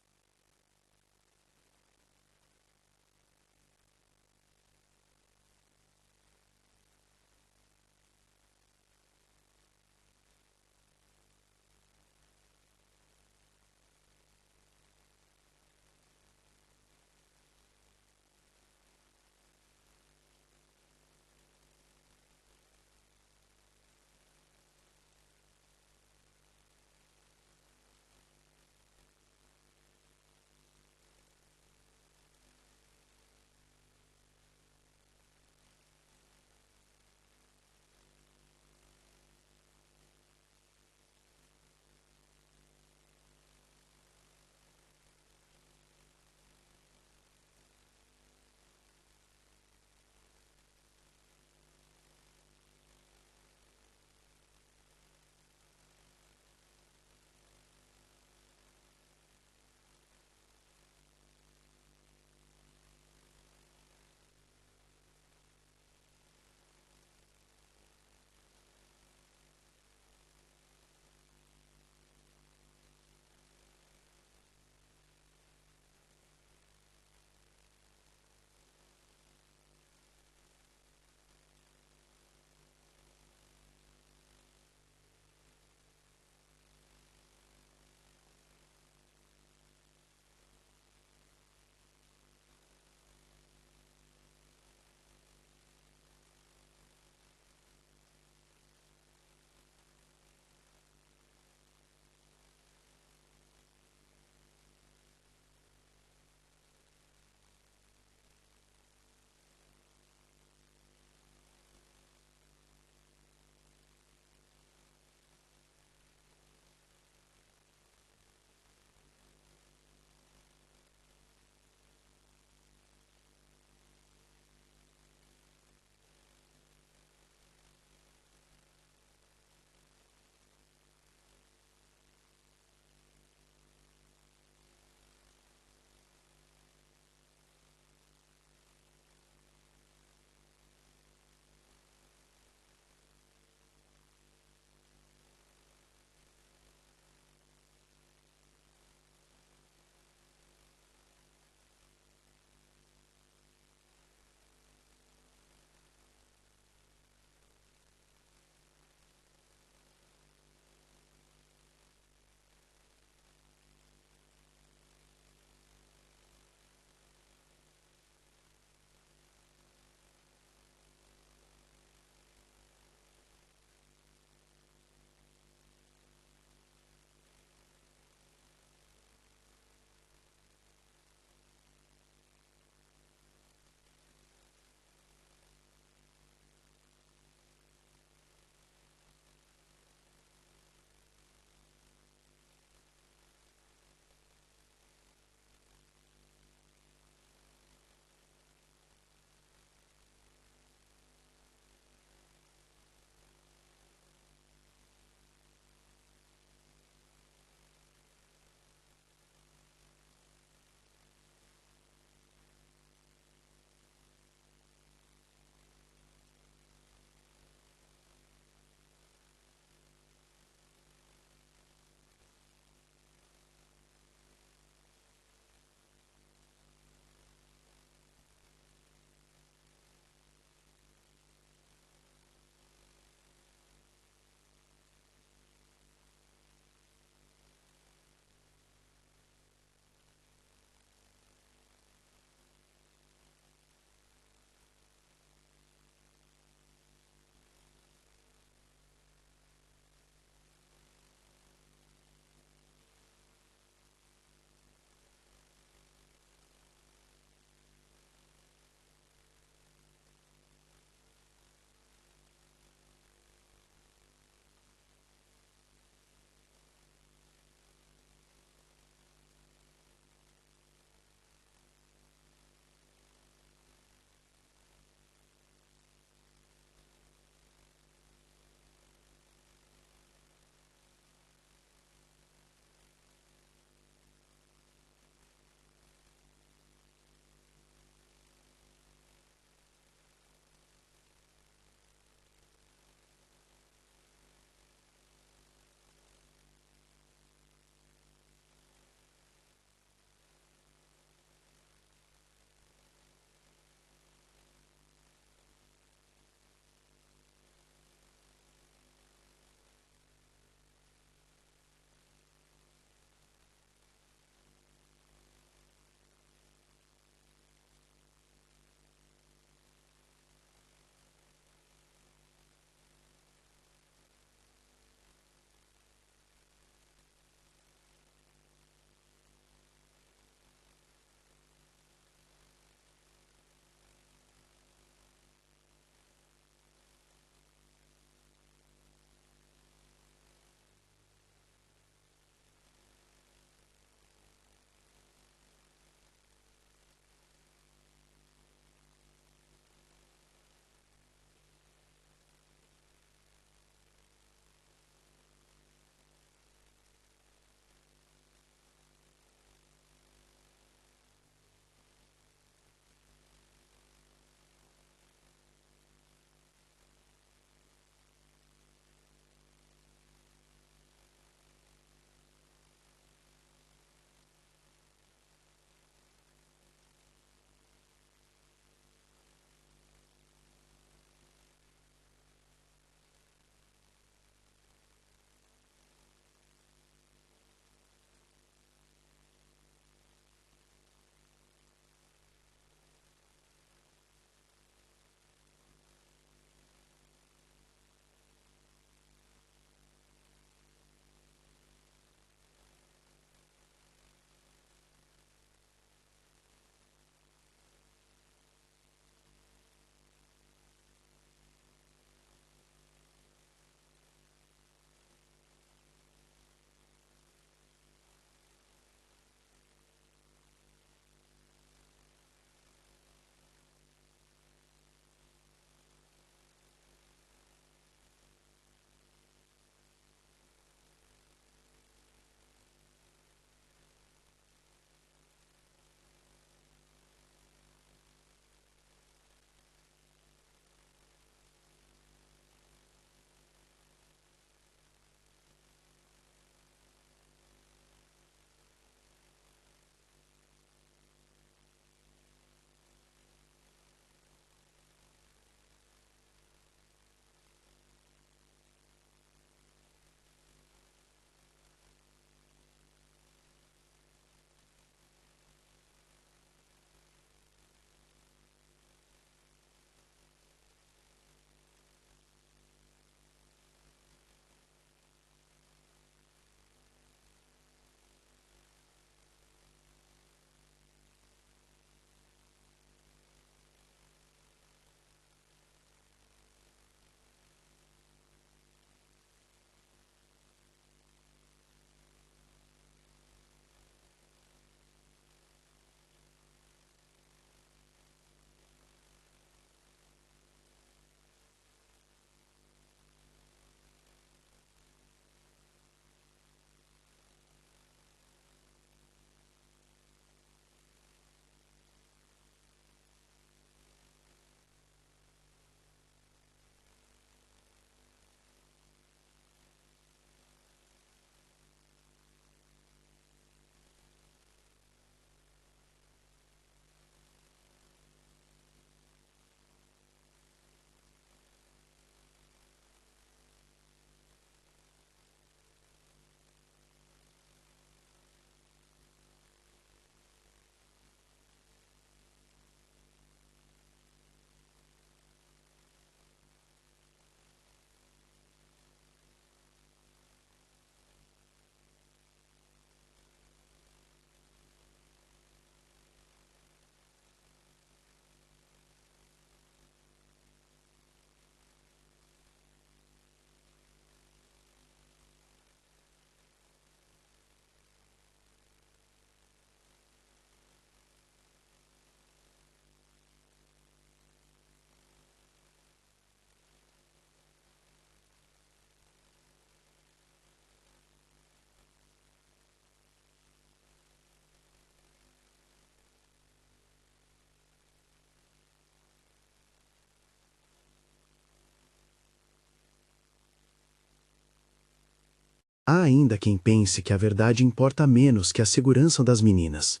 Há ainda quem pense que a verdade importa menos que a segurança das meninas.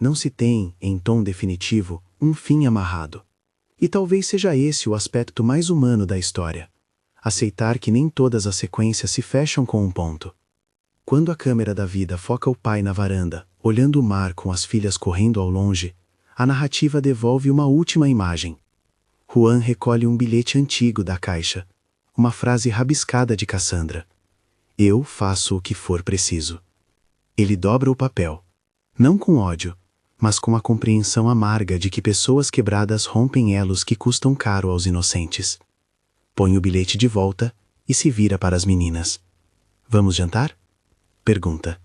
Não se tem, em tom definitivo, um fim amarrado. E talvez seja esse o aspecto mais humano da história. Aceitar que nem todas as sequências se fecham com um ponto. Quando a câmera da vida foca o pai na varanda, olhando o mar com as filhas correndo ao longe, a narrativa devolve uma última imagem. Juan recolhe um bilhete antigo da caixa, uma frase rabiscada de Cassandra. Eu faço o que for preciso. Ele dobra o papel, não com ódio, mas com a compreensão amarga de que pessoas quebradas rompem elos que custam caro aos inocentes. Põe o bilhete de volta e se vira para as meninas. Vamos jantar? Pergunta.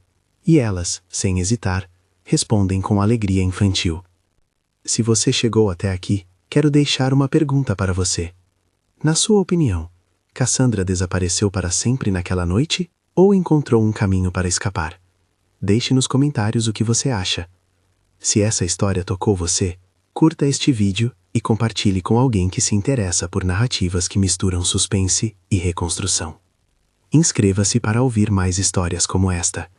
E elas, sem hesitar, respondem com alegria infantil. Se você chegou até aqui, quero deixar uma pergunta para você. Na sua opinião, Cassandra desapareceu para sempre naquela noite ou encontrou um caminho para escapar? Deixe nos comentários o que você acha. Se essa história tocou você, curta este vídeo e compartilhe com alguém que se interessa por narrativas que misturam suspense e reconstrução. Inscreva-se para ouvir mais histórias como esta.